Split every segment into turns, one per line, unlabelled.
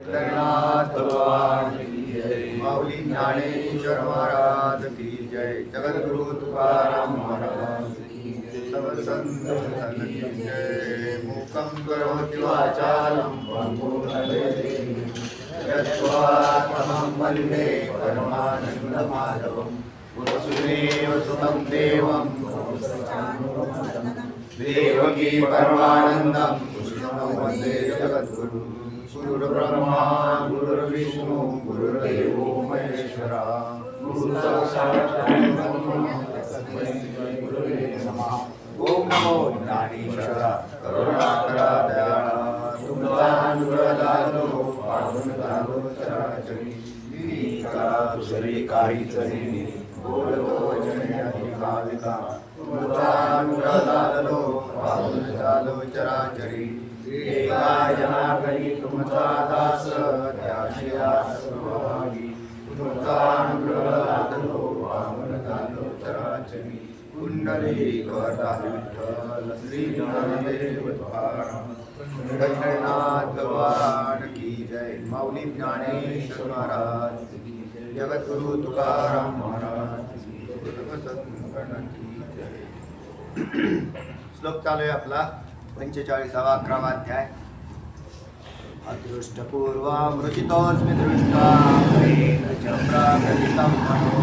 जगन्नाथ भगवान की जय। माऊली ज्ञानेश्वर महाराज की जय। जगद्गुरु तुकाराम महाराज की जय। सब संत सन्तान की जय। मूकं करोति वाचालं पंगुं लंघयते यत्त्वात्महं वन्दे परमानन्दमाधवं। वसुदेव सुतं देवं देवकी परमानन्दं कृष्णं वन्दे जगद्गुरुं। गुरुर्ब्रह्मा गुरुर्विष्णु गुरुर्देवो महेश्वरा गुरु साक्षात् परब्रह्म तस्मै श्री गुरुवे नमः। ओम नमो ज्ञानेश्वरा करुणाकरा दयाळा तुमचा अनुग्रह लाभलो पावन झालो चराचरी। मी करा दुसरे काहीच नाही बोलतो जने अधिकाधिका तुमचा अनुग्रह लाभलो पावन झालो चराचरी। एका जनार्दनी तुमचा दास त्याशिया सर्वभागी तुमचा अनुग्रह लाभलो पावन झालो चराचरी। कुंडली करता विठ्ठल श्री ज्ञानदेव तुकाराम पंढरीनाथ भगवान की जय। माऊली ज्ञानेश्वर महाराज की जय। जगद्गुरु तुकाराम महाराज की जय। श्लोक चालू आहे आपला 45वा 11वा अध्याय। अदृष्टपूर्वामृचितोऽस्मि दृष्ट्वा प्रेम च प्रागतितं मनो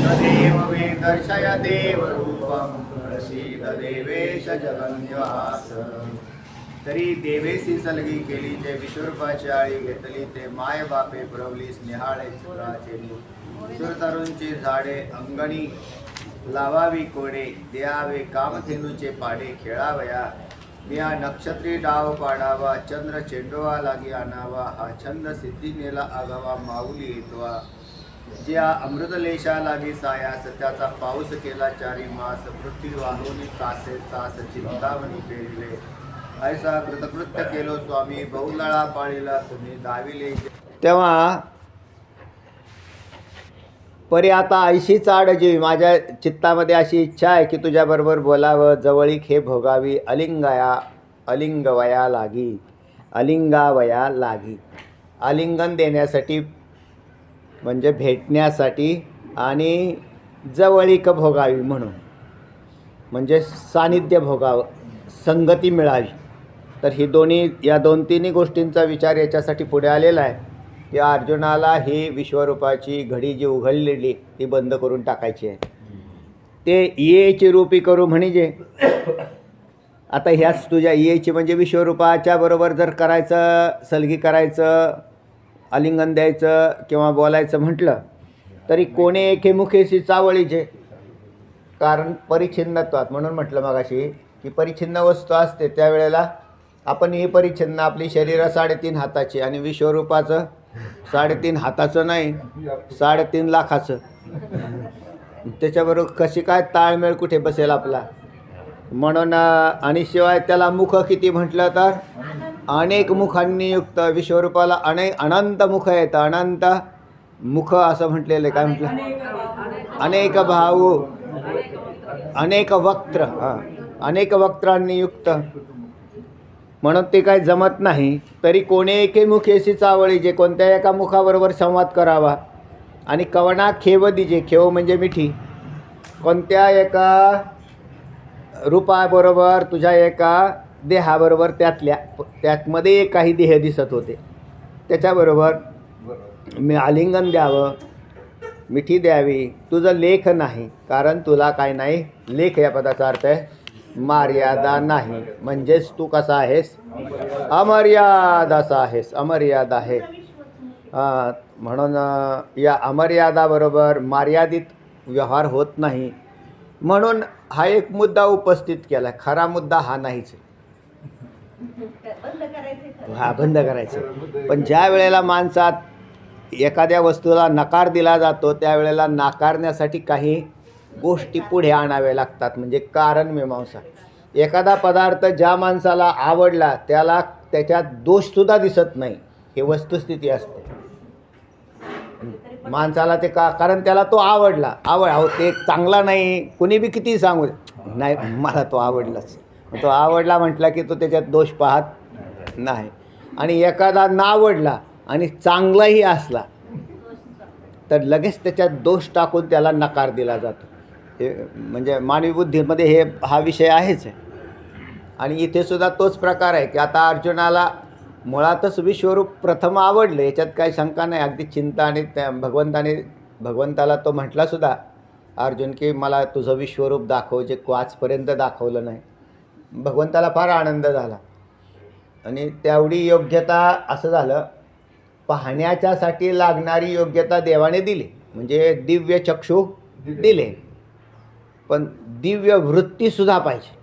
तदेव मे दर्शय देवरूपं प्रसीद देवेश जगन्निवास। तरी देवेसी सलगी केली ते विश्वरूपाची आळी घेतली ते माय बापे पुरवली स्नेहाळे चुराचे सुरतरूंची झाडे अंगणी लावावी कोडे द्यावे कामधेनूचे पाडे खेळावया मिया नक्षत्री डाव पाडावा चंद्र चेंडोवा लागी आणावा हा छंद सिद्धी नेला आगावा माऊली येतवा ज्या अमृतलेशा लागी सायास त्याचा पाऊस केला 4 मास पृथ्वी वाहुनी तासे तास चिंतामणी पेरिले ऐसा कृतकृत्य केलो स्वामी बहुलळा पाळीला तुम्ही दाविले। तेव्हा परी आता ऐशी चाड जीव माझ्या चित्तामध्ये अशी इच्छा आहे की तुझ्याबरोबर बोलावं जवळीक हे भोगावी अलिंगवया लागी आलिंगन देण्यासाठी म्हणजे भेटण्यासाठी आणि जवळीक भोगावी म्हणून म्हणजे सानिध्य भोगावं संगती मिळावी। तर ही या दोन-तीन गोष्टींचा विचार याच्यासाठी पुढे आलेला आहे की अर्जुनाला ही विश्वरूपाची घडी जी उघडलेली ती बंद करून टाकायची आहे। ते येची रूपी करू म्हणजे आता ह्याच तुझ्या येची म्हणजे विश्वरूपाच्या बरोबर जर करायचं सलगी करायचं आलिंगन द्यायचं किंवा बोलायचं म्हटलं तरी कोणे एके मुखेशी चावळीचे कारण परिच्छिन्नत्वात म्हणून म्हटलं मगाशी की परिच्छिन्न वस्तू असते त्यावेळेला आपण ही परिच्छिन्न आपली शरीर 3.5 हाताची आणि विश्वरूपाचं 3.5 हाताचं नाही 3.5 लाखाचं त्याच्याबरोबर कशी काय ताळमेळ कुठे बसेल आपला म्हणून आणि शिवाय त्याला मुख किती म्हटलं तर अनेक मुखांनी युक्त विश्वरूपाला अनंत मुख आहेत अनंत मुख असं म्हटलेलं काय म्हटलं अनेक भाऊ अनेक वक्त्र अनेक वक्त्रांनी युक्त म्हणून ते काय जमत नाही। तरी कोणे एके मुखेशी चावळी जे कोणत्या एका मुखाबरोबर संवाद करावा आणि कवना खेव दिजे खेव म्हणजे मिठी कोणत्या एका रूपाबरोबर तुझ्या एका देहाबरोबर त्यातमध्ये काही देह दिसत होते त्याच्याबरोबर मी आलिंगन द्यावं मिठी द्यावी तुझं लेख नाही कारण तुला काय नाही लेख या पदाचा अर्थ आहे मर्यादा नाही म्हणजेच तू कसा आहेस अमर्यादाचा आहेस अमर्यादा आहे। म्हणून या अमर्यादाबरोबर मर्यादित व्यवहार होत नाही म्हणून हा एक मुद्दा उपस्थित केला खरा मुद्दा हा नाहीच बंद करायचं। पण ज्या वेळेला माणसात एखाद्या वस्तूला नकार दिला जातो त्यावेळेला नाकारण्यासाठी काही गोष्टी पुढे आणाव्या लागतात म्हणजे कारण मीमांसा। एखादा पदार्थ ज्या माणसाला आवडला त्याला त्याच्यात दोषसुद्धा दिसत नाही हे वस्तुस्थिती असते माणसाला ते कारण त्याला तो आवडला ते चांगला नाही कुणी बी किती सांगू नाही मला तो आवडलाच तो आवडला म्हटला की तो त्याच्यात दोष पाहत नाही। आणि एखादा नावडला आणि चांगलाही असला तर लगेच त्याच्यात दोष टाकून त्याला नकार दिला जातो. हे म्हणजे मानवी बुद्धीमध्ये हा विषय आहेच आहे. आणि इथे सुद्धा तोच प्रकार आहे की आता अर्जुनाला मुळातच विश्वरूप प्रथम आवडले, याच्यात काही शंका नाही. अगदी चिंता आणि त्या भगवंताला तो म्हटला सुद्धा अर्जुन की मला तुझं विश्वरूप दाखव, जे आजपर्यंत दाखवलं नाही. भगवंताला फार आनंद झाला आणि तेवढी योग्यता असं झालं, पाहण्याच्यासाठी लागणारी योग्यता देवाने दिली, म्हणजे दिव्य चक्षु दिले, पण दिव्य वृत्तीसुद्धा पाहिजे.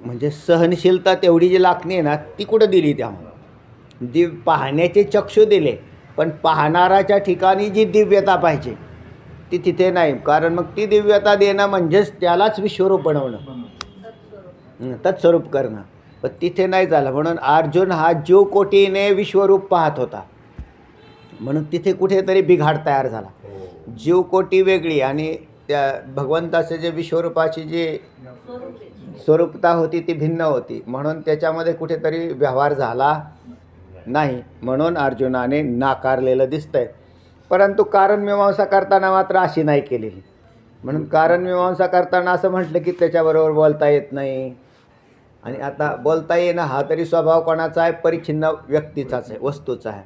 म्हणजे सहनशीलता तेवढी जी लागणे आहे ना, ती कुठं दिली त्यामुळे. पाहण्याचे चक्षु दिले, पण पाहणाराच्या ठिकाणी जी दिव्यता पाहिजे ती तिथे नाही. कारण मग ती दिव्यता देणं म्हणजेच त्यालाच विश्वरूप बनवणं, तत्स्वरूप करणं, पण तिथे नाही झालं. म्हणून अर्जुन हा जीवकोटीने विश्वरूप पाहत होता, म्हणून तिथे कुठेतरी बिघाड तयार झाला. जीवकोटी वेगळी आणि त्या भगवंताचे जे विश्वरूपाची जी स्वरूपता होती ती भिन्न होती, म्हणून त्याच्यामध्ये कुठेतरी व्यवहार झाला नाही. म्हणून अर्जुनाने नाकारलेलं दिसतंय. परंतु कारणमीमांसा करताना मात्र अशी नाही केलेली. म्हणून कारणमीमांसा करताना असं म्हटलं की त्याच्याबरोबर बोलता येत नाही. आणि आता बोलता येणं हा तरी स्वभाव कोणाचा आहे? परिच्छिन्न व्यक्तीचाच आहे, वस्तूचा आहे.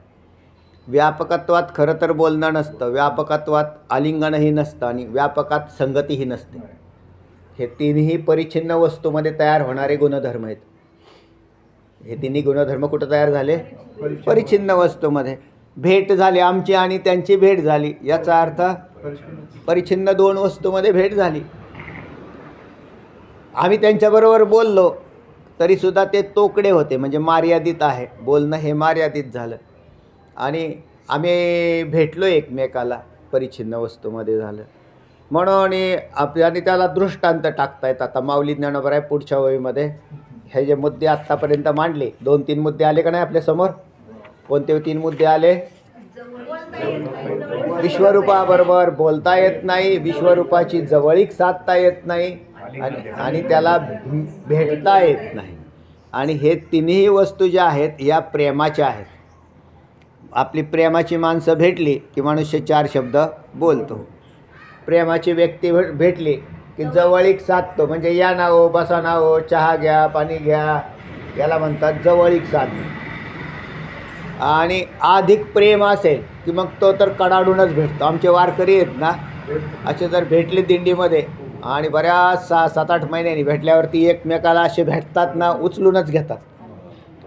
व्यापकत्वात खरं तर बोलणं नसतं, व्यापकत्वात आलिंगनही नसतं आणि व्यापकात संगतीही नसते. हे तिन्ही परिच्छिन्न वस्तूमध्ये तयार होणारे गुणधर्म आहेत. हे तिन्ही गुणधर्म कुठं तयार झाले? परिच्छिन्न वस्तूमध्ये. भेट झाली आमची आणि त्यांची भेट झाली, याचा अर्थ परिच्छिन्न दोन वस्तूमध्ये भेट झाली. आम्ही त्यांच्याबरोबर बोललो तरीसुद्धा ते तोकडे होते, म्हणजे मर्यादित आहे. बोलणं हे मर्यादित झालं. आणि आम्ही भेटलो एकमेकाला, परिच्छिन्न वस्तूमध्ये झालं. म्हणून आपल्याने त्याला दृष्टांत टाकतायत. आता माऊली ज्ञानोबा आहे पुढच्या वहीमध्ये हे जे मुद्दे आत्तापर्यंत मांडले, 2-3 मुद्दे आले का नाही आपल्यासमोर? कोणते 3 मुद्दे आले? विश्वरूपाबरोबर बोलता येत नाही, विश्वरूपाची जवळीक साधता येत नाही आणि त्याला भेटता येत नाही. आणि हे तिन्ही वस्तू ज्या आहेत या प्रेमाच्या आहेत. आपली प्रेमाची माणसं भेटली की मनुष्य 4 शब्द बोलतो. प्रेमाची व्यक्ती भेटली की जवळीक साधतो, म्हणजे या ना हो, बसा ना हो, चहा घ्या, पाणी घ्या, याला म्हणतात जवळीक साधणे. आणि अधिक प्रेम असेल की मग तो तर कडाडूनच भेटतो. आमचे वारकरी आहेत ना, असे जर भेटले दिंडीमध्ये आणि बऱ्याच 7-8 महिन्यांनी भेटल्यावरती एकमेकाला असे भेटतात ना, उचलूनच घेतात.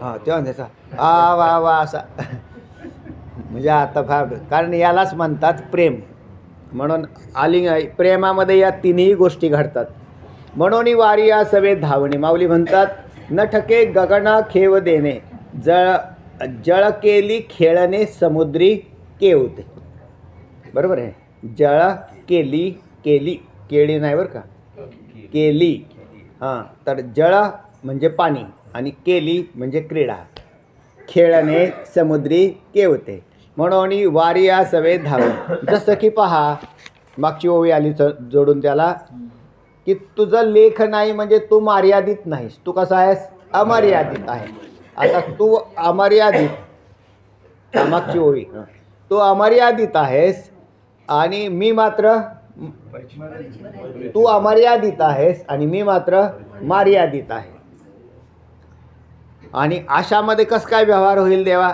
हां, तेव्हा त्याचा आ वा वा असा म्हणजे आता फार, कारण यालाच म्हणतात प्रेम. म्हणून प्रेमामध्ये या तिन्ही गोष्टी घडतात. म्हणून वारी या सवे धावणे. माऊली म्हणतात, न ठके गगना खेव देणे, जळ केली खेळणे समुद्री केवते. बरोबर आहे. जळ केली, केळी नाही बरं का, केली. हां, तर जळ म्हणजे पाणी आणि केली म्हणजे क्रीडा. खेळणे समुद्री केवते. म्हणून वारी या सवे धावणे. जसं की पहा, मागची ओवी आली जोडून त्याला, की तुझं लेख नाही म्हणजे तू मर्यादित नाहीस. तू कसा आहेस? अमर्यादित आहे. आता तू अमर्यादित, मागची ओवी, तू अमर्यादित आहेस आणि मी मात्र, तू अमर्यादित आहेस आणि मी मात्र मर्यादित आहे. आणि अशामध्ये कसं काय व्यवहार होईल देवा?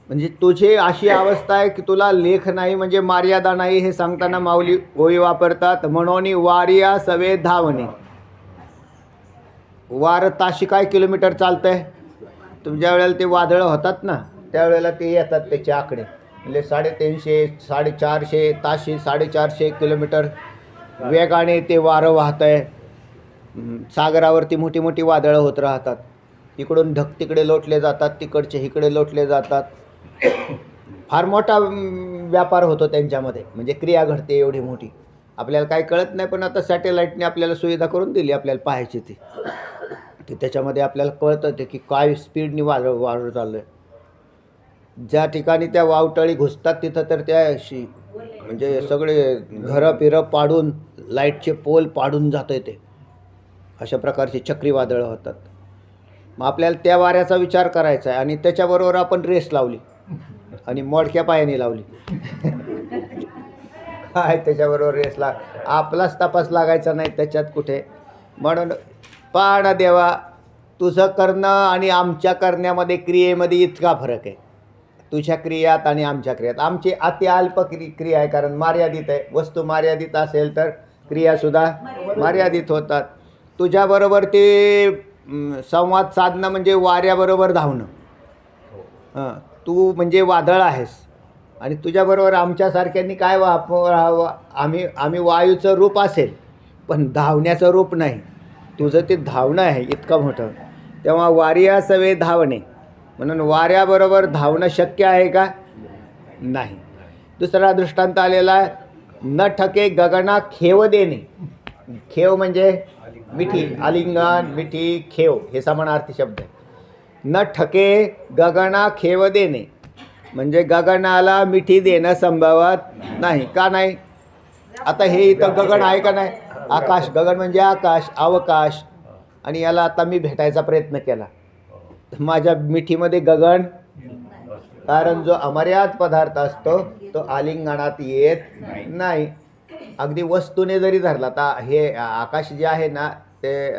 म्हणजे तुझी अशी अवस्था आहे की तुला लेख नाही म्हणजे मर्यादा नाही, हे सांगताना माऊली ओवी वापरतात. म्हणून वारिया सवे धावणे. वार ताशी काय किलोमीटर चालतंय? तुमच्या वेळेला ते वादळं होतात ना, त्यावेळेला ते येतात त्याचे आकडे, म्हणजे 350, 450 ताशी 450 किलोमीटर वेगाने ते वारं वाहत आहे. सागरावरती मोठी मोठी वादळं होत राहतात. इकडून ढग तिकडे लोटले जातात, तिकडचे इकडे लोटले जातात. फार मोठा व्यापार होतो त्यांच्यामध्ये, म्हणजे क्रिया घडते एवढी मोठी. आपल्याला काही कळत नाही, पण आता सॅटेलाईटने आपल्याला सुविधा करून दिली आपल्याला पाहायची ती. त्याच्यामध्ये आपल्याला कळतं ते की काय स्पीडनी वादळ चाललं आहे. ज्या ठिकाणी त्या वावटळी घुसतात तिथं तर त्या म्हणजे सगळे घरं पाडून, लाईटचे पोल पाडून जातं ते. अशा प्रकारची चक्रीवादळं होतात. मग आपल्याला त्या वाऱ्याचा विचार करायचा आहे आणि त्याच्याबरोबर आपण रेस लावली आणि मोडक्या पायाने लावली. काय त्याच्याबरोबर रेस आपलाच तपास लागायचा नाही त्याच्यात कुठे. म्हणून पाहणं देवा, तुझं करणं आणि आमच्या करण्यामध्ये क्रियेमध्ये इतका फरक आहे. तुझ्या क्रियात आणि आमच्या क्रियात आमची अति अल्प क्रिया आहे, कारण मर्यादित आहे. वस्तू मर्यादित असेल तर क्रियासुद्धा मर्यादित होतात. तुझ्याबरोबर ते संवाद साधणं म्हणजे वाऱ्याबरोबर धावणं. तू म्हणजे वादळ आहेस आणि तुझ्याबरोबर आमच्यासारख्यांनी काय राहावं. आम्ही वायूचं रूप असेल पण धावण्याचं रूप नाही. तुझं ते धावणं आहे इतकं मोठं. तेव्हा वार्या सवे धावणे, म्हणून वाऱ्याबरोबर धावणं शक्य आहे का? नाही. दुसरा दृष्टांत आलेला आहे, न ठके गगना खेव देणे. खेव म्हणजे मिठी, आलिंगन, मिठी, खेव हे समानार्थी शब्द आहे. न ठके गगना खेव देणे म्हणजे गगनाला मिठी देणं संभवत नाही. का नाही? आता हे इथं गगन आहे का नाही? आकाश. गगन म्हणजे आकाश, अवकाश. आणि याला आता मी भेटायचा प्रयत्न केला तर माझ्या मिठीमध्ये गगन, कारण जो अमर्याद पदार्थ असतो तो आलिंगनात येत नाही. अगदी वस्तूने जरी धरला तर हे आकाश जे आहे ना ते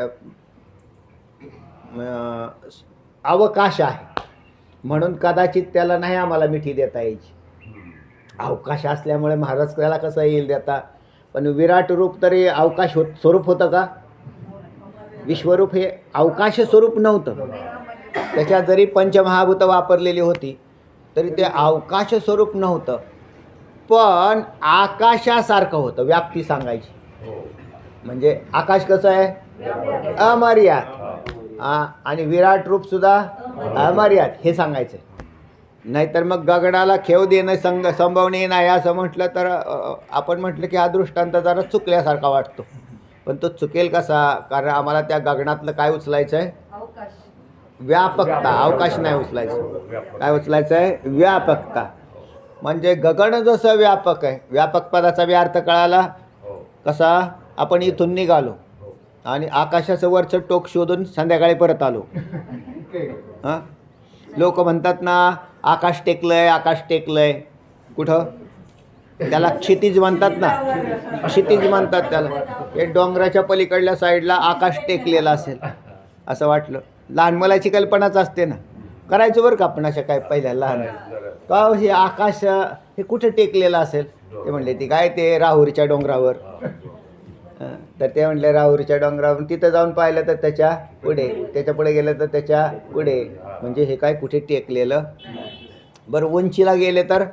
अवकाश आहे, म्हणून कदाचित त्याला नाही आम्हाला मिठी देता यायची. अवकाश असल्यामुळे महाराज त्याला कसं येईल देता. पण विराट रूप तरी अवकाश स्वरूप होतं का? विश्वरूप हे अवकाश स्वरूप नव्हतं. त्याच्यात जरी पंचमहाभूत वापरलेली होती तरी ते अवकाश स्वरूप नव्हतं, पण आकाशासारखं होतं. व्याप्ती सांगायची म्हणजे आकाश कसं आहे? अमर्याद. आणि विराट रूपसुद्धा अमर्याद हे सांगायचं. नाहीतर मग गगनाला खेव देणं संभवनीय नाही असं म्हटलं तर आपण म्हटलं की हा दृष्टांत जरा चुकल्यासारखा वाटतो. पण तो चुकेल कसा? कारण आम्हाला त्या गगनातलं काय उचलायचं आहे? व्यापकता. अवकाश नाही उचलायचं. काय उचलायचं आहे? व्यापकता. म्हणजे गगन जसं व्यापक आहे, व्यापक पदाचा बी अर्थ कळाला कसा? आपण इथून निघालो आणि आकाशाचं वरचं टोक शोधून संध्याकाळी परत आलो. हां, लोक म्हणतात ना आकाश टेकलंय, आकाश टेकलंय. कुठं? त्याला क्षितिज म्हणतात ना, क्षितिज म्हणतात त्याला. हे डोंगराच्या पलीकडल्या साईडला आकाश टेकलेलं असेल असं वाटलं. लहान मुलाची कल्पनाच असते ना. करायचं बरं का आपण अशा काय पहिल्या लहान का हे आकाश हे कुठं टेकलेलं असेल. ते म्हणले ती काय ते राहुरीच्या डोंगरावर. तर ते म्हणले राहुरीच्या डोंगरावर. तिथं जाऊन पाहिलं तर त्याच्या पुढे, त्याच्या पुढे गेलं तर त्याच्या पुढे. म्हणजे हे काय कुठे टेकलेलं. बरं उंचीला गेले तर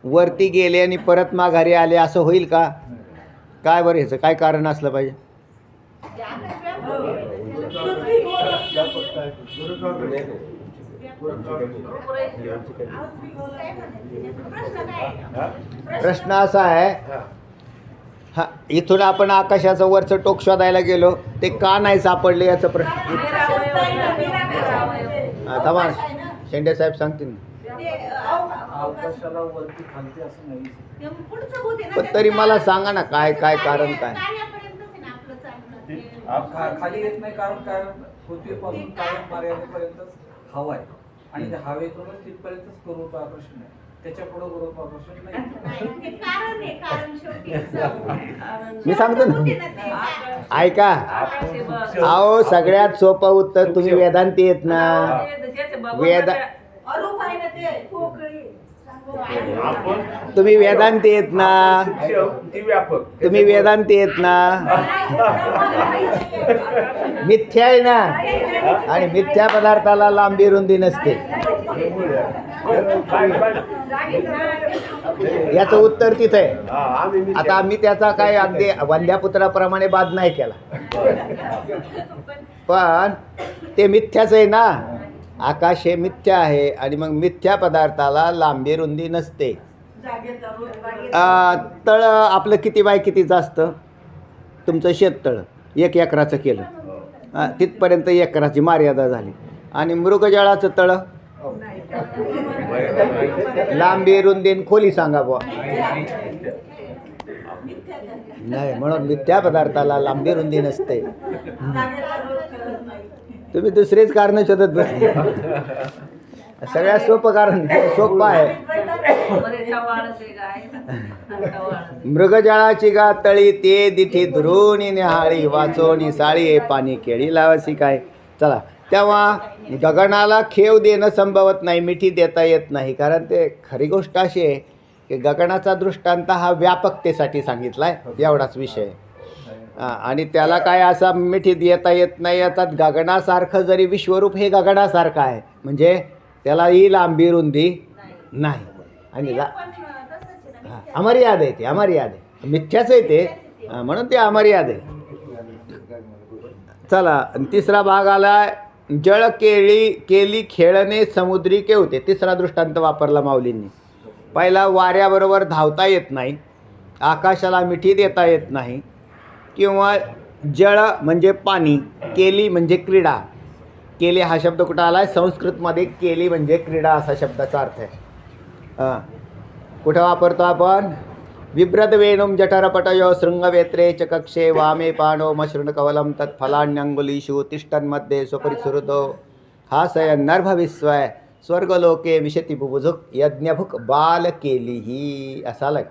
वरती गेले आणि परत माघारी आले असं होईल का? काय बरं ह्याचं काय कारण असलं पाहिजे? प्रश्न असा आहे, हा इथून आपण आकाशाचं वरचं टोक शोधायला गेलो ते का नाही सापडले याचं प्रश्न. थांबा शेंडे साहेब सांगतील ना. पण तरी मला सांगा ना काय काय कारण काय?
खाली येत नाही कारण काय? पृथ्वीपासून कायम मर्यादेपर्यंतच हवा आहे आणि त्या हवेतूनच तिथपर्यंतच गुरुत्वाकर्षण आहे. त्याच्या पुढे गुरुत्वाकर्षण नाही.
मी सांगतो ना, ऐका. अहो सगळ्यात सोपं उत्तर तुम्ही वेदांती येत ना. तुम्ही वेदांती येत ना. तुम्ही वेदांती येत ना. मिथ्या आहे ना, आणि मिथ्या पदार्थाला लांबी रुंदी नसते. याचं उत्तर तिथं आहे. आता आम्ही त्याचा काय अगदी वंद्यापुत्राप्रमाणे बाद नाही केला, पण ते मिथ्याच आहे ना. आकाश हे मिथ्या आहे आणि मग मिथ्या पदार्थाला लांबी रुंदी नसते. तळ आपलं किती बाय कितीचं असतं? तुमचं शेततळं 1 एकराचं केलं तिथपर्यंत एकराची मर्यादा झाली. आणि मृगजळाचं तळं लांबी रुंदीन खोली सांगा बुवा. नाही, म्हणून मिथ्या पदार्थाला लांबी रुंदी नसते. तुम्ही दुसरेच कारण शोधत बसले. सगळ्यात सोपं कारण सोपं आहे. मृगजळाची गा तळी ते दिठी धुरुणी निहाळी वाचोनी साळी पाणी केळी लावासी काय. चला, तेव्हा गगनाला खेव देणं संभवत नाही, मिठी देता येत नाही. कारण ते खरी गोष्ट अशी आहे की गगनाचा दृष्टांत हा व्यापकतेसाठी सांगितला आहे, एवढाच विषय. आणि त्याला काय असा मिठी देता येत नाही. आता गगनासारखं जरी विश्वरूप हे गगनासारखं आहे, म्हणजे त्याला ही लांबी रुंदी नाही. आणि अमर्याद आहे, ते अमर्याद आहे, मिथ्याच आहे ते, म्हणून ते अमर्याद आहे. चला, तिसरा भाग आला जळ केली खेळणे समुद्री केवते. तिसरा दृष्टांत वापरला माऊलींनी. पहिला वाऱ्याबरोबर धावता येत नाही, आकाशाला मिठी देता येत नाही, किंवा जळ म्हणजे पाणी, केली म्हणजे क्रीडा. केली हा शब्द कुठं आला आहे? संस्कृतमध्ये केली म्हणजे क्रीडा असा शब्दाचा अर्थ आहे. कुठं वापरतो आपण? बिभ्रद वेणुम जठरपटयो शृंगवेत्रे च कक्षे वामे पाणो मशृण कवलम तत्फलान्यंगुलीषु तिष्ठन्मध्ये स्वपरिसुहृदो हासयन् नर्भविस्वय स्वर्गलोके विशती बुबुझुक यज्ञभुक बाल केली ही असा लाग.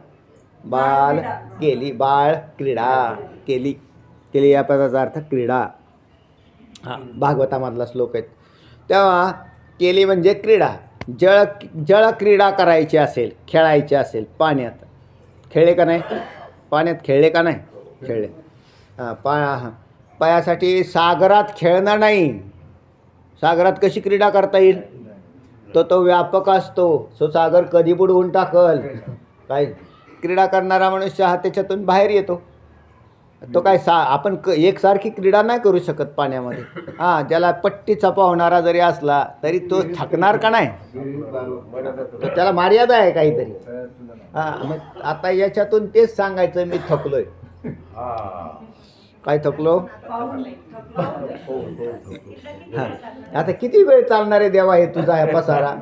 बाल केली, बाळ, क्रीडा, केली. केली या पदाचा अर्थ क्रीडा. भागवतामधला श्लोक आहेत. तेव्हा केली म्हणजे क्रीडा. जळ क्रीडा करायची असेल, खेळायची असेल पाण्यात, खेळले का नाही? पाण्यात खेळले का नाही? खेळले. पायासाठी सागरात खेळणं नाही. सागरात कशी क्रीडा करता येईल? तो व्यापक असतो, सो सागर कधी बुडवून टाकल. काय क्रीडा करणारा मनुष्य हा त्याच्यातून बाहेर येतो. तो काय आपण एकसारखी क्रीडा नाही करू शकत पाण्यामध्ये. ज्याला पट्टीचा पावणारा जरी असला तरी तो थकणार का नाही? तो त्याला मर्यादा आहे काहीतरी. मग आता याच्यातून तेच सांगायचं, मी थकलोय. काय थकलो? आता किती वेळ चालणार आहे देवा हे तुझा हे पसारा.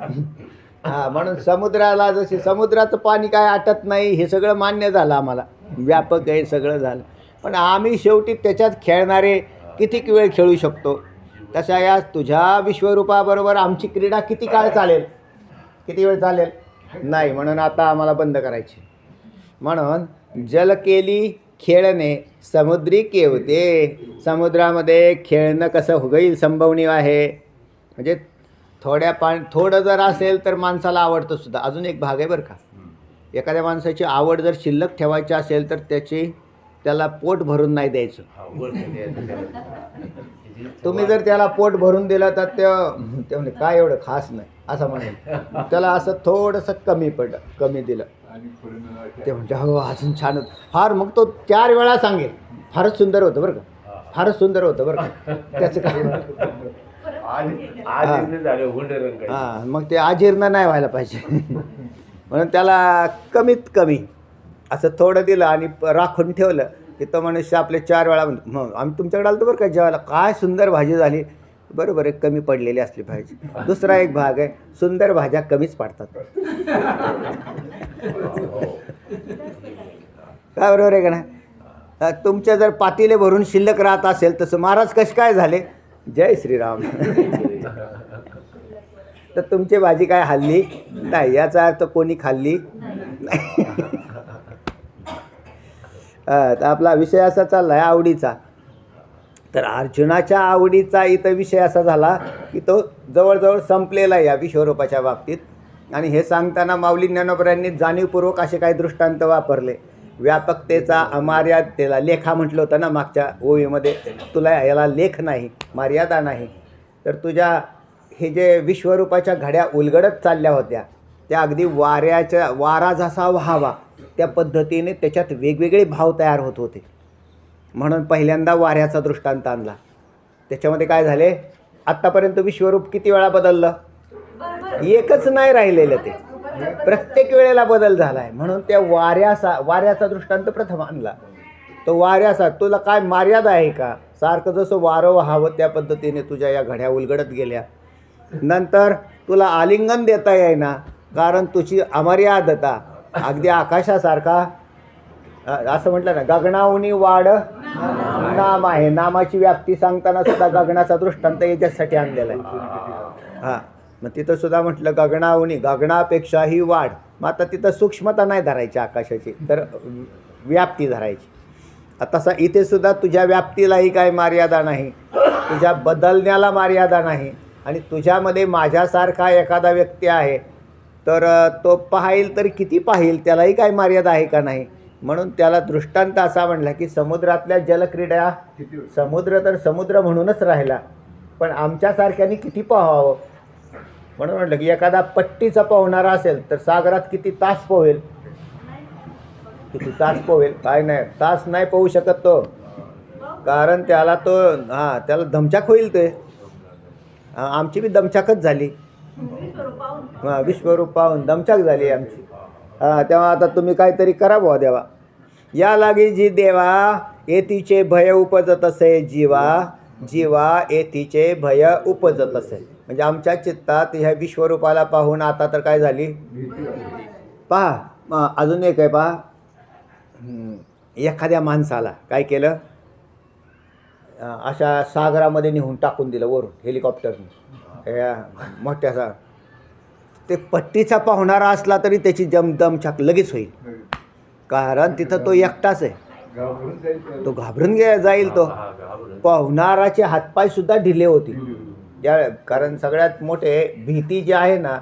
म्हणून समुद्राला, जसे समुद्राचं पाणी काय आटत नाही हे सगळं मान्य झालं आम्हाला, व्यापक आहे सगळं झालं. पण आम्ही शेवटी त्याच्यात खेळणारे किती वेळ खेळू शकतो. तशा या तुझ्या विश्वरूपाबरोबर आमची क्रीडा किती काळ चालेल? किती वेळ चालेल? नाही. म्हणून आता आम्हाला बंद करायची. म्हणून जल केली खेळणे समुद्री केवते. समुद्रामध्ये खेळणं कसं होईल संभवनीय आहे. म्हणजे थोडं जर असेल तर माणसाला आवडतं सुद्धा. अजून एक भाग आहे बरं का. एखाद्या माणसाची आवड जर शिल्लक ठेवायची असेल तर त्याला पोट भरून नाही द्यायचं. तुम्ही जर त्याला पोट भरून दिलं तर ते म्हणजे काय एवढं खास नाही असं म्हणेल. त्याला असं थोडंसं कमी दिलं ते म्हणजे हो अजून छान फार. मग तो 4 वेळा सांगेल फारच सुंदर होतं बरं का, फारच सुंदर होतं बरं का. त्याचं काय मग ते अजीर्ण नाही व्हायला पाहिजे. म्हणून त्याला कमीत कमी असं थोडं दिलं आणि राखून ठेवलं की तो मनुष्य आपले 4 वेळा मग आम्ही तुमच्याकडे आलो बरं का जेवायला, काय सुंदर भाजी झाली. बरोबर आहे, कमी पडलेली असली पाहिजे. दुसरा एक भाग आहे, सुंदर भाज्या कमीच पडतात. काय बरोबर आहे का नाही? तुमच्या जर पातेले भरून शिल्लक राहत असेल तसं महाराज कसे काय झाले? जय श्रीराम. तर तुमची भाजी काय हल्ली नाही, याचा अर्थ कोणी खाल्ली नाही. तर आपला विषय असा चालला आहे आवडीचा. तर अर्जुनाच्या आवडीचा इथं विषय असा झाला की तो जवळजवळ संपलेला आहे या विश्वरूपाच्या बाबतीत. आणि हे सांगताना माऊली ज्ञानोबरांनी जाणीवपूर्वक असे काही दृष्टांत वापरले. व्यापकतेचा अमर्यादेला लेखा म्हटलं होतं ना मागच्या ओळीमध्ये. तुला याला लेख नाही, मर्यादा नाही. तर तुझ्या हे जे विश्वरूपाच्या घड्या उलगडत चालल्या होत्या त्या अगदी वारा जसा व्हावा त्या पद्धतीने त्याच्यात वेगवेगळे भाव तयार होत होते. म्हणून पहिल्यांदा वाऱ्याचा दृष्टांत आणला. त्याच्यामध्ये काय झाले, आत्तापर्यंत विश्वरूप किती वेळा बदललं? एकच नाही राहिलेलं, ते प्रत्येक वेळेला बदल झाला आहे. म्हणून त्या वाऱ्याचा दृष्टांत प्रथम आणला. तो वाऱ्याचा तुला काय मर्यादा आहे का? सारखं जसं वारं व्हावं त्या पद्धतीने तुझ्या या घड्या उलगडत गेल्या. नंतर तुला आलिंगन देता येईना कारण तुझी अमर्यादता. अगदी आकाशासारखा असं म्हटलं ना, गगनाहुनी वाढ नाम आहे. नामाची व्याप्ती सांगताना सुद्धा गगनाचा दृष्टांत याच्यासाठी आणलेला आहे. हां, मग तिथं सुद्धा म्हटलं गगनाहुनी, गगनापेक्षा ही वाढ. मग आता तिथं सूक्ष्मता नाही धरायची आकाशाची, तर व्याप्ती धरायची. तसा इथे सुद्धा तुझ्या व्याप्तीलाही काही मर्यादा नाही, तुझ्या बदलण्याला मर्यादा नाही. आणि तुझ्यामध्ये माझ्यासारखा एखादा व्यक्ती आहे तर तो पाहिल तर किती पाहिल, त्यालाही काही मर्यादा आहे का नाही. म्हणून त्याला दृष्टांत असा म्हणला की समुद्रातल्या जलक्रीडा, समुद्र तर समुद्र म्हणूनच राहिला, पण आमच्यासारख्याने किती पाहावं. म्हणून म्हटलं की एखादा पट्टीचा पोहणारा असेल तर सागरात किती तास पोहेल, किती तास पोहेल, काय नाही, तास नाही पोहू शकत तो, कारण त्याला तो त्याला दमचाक होईल. ते आमची बी दमचाकच झाली, विश्वरूप पाहून दमचाक झाली आमची. तेव्हा आता तुम्ही काहीतरी करा बुवा देवा. या लागी जी देवा येतीचे भय उपजत असे जीवा, जीवा येतीचे भय उपजत असे. म्हणजे आमच्या चित्तात ह्या विश्वरूपाला पाहून आता तर काय झाली पहा. अजून एक आहे पहा, एखाद्या माणसाला काय केलं, अशा सागरामध्ये नेऊन टाकून दिलं वरून हेलिकॉप्टरने मोठ्यासा. ते पट्टीचा पाहुणारा असला तरी त्याची दमछाक लगेच होईल, कारण तिथं तो एकटाच आहे, तो घाबरून जाईल. तो पाहुणाराचे हातपाय सुद्धा ढिले होतील, कारण सगळ्यात मोठे भीती जी आहे ना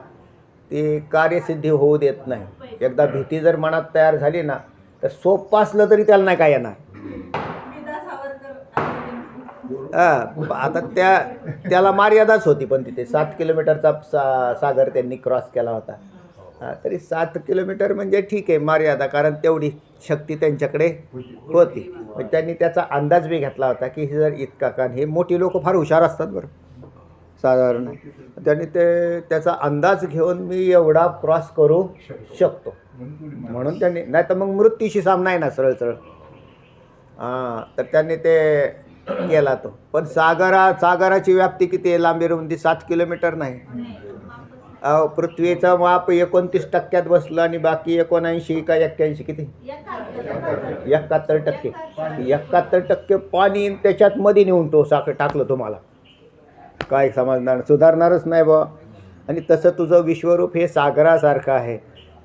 ती कार्यसिद्धी होऊ देत नाही. एकदा भीती जर मनात तयार झाली ना तर सोपं असलं तरी त्याला नाही काय येणार. आता त्याला मर्यादाच होती, पण तिथे 7 किलोमीटरचा सागर त्यांनी क्रॉस केला होता. तरी 7 किलोमीटर म्हणजे ठीक आहे मर्यादा, कारण तेवढी शक्ती त्यांच्याकडे होती. मग त्यांनी त्याचा अंदाज बी घेतला होता की जर इतका, कारण हे मोठी लोक फार हुशार असतात बरं साधारण. त्यांनी त्याचा अंदाज घेऊन मी एवढा क्रॉस करू शकतो म्हणून त्यांनी, नाही तर मग मृत्यूशी सामना आहे ना सरळ सरळ. तर त्यांनी ते केला तो. पण सागराची व्याप्ती किती आहे, लांबी रुंदी 7 किलोमीटर नाही. पृथ्वीचं माप 29% बसलं आणि बाकी 79 का 81 किती 71%. 71% पाणी त्याच्यात मध्ये नेऊन तो टाकलं तुम्हाला, काय समजणार, सुधारणारच नाही बा. आणि तसं तुझं विश्वरूप हे सागरासारखं आहे.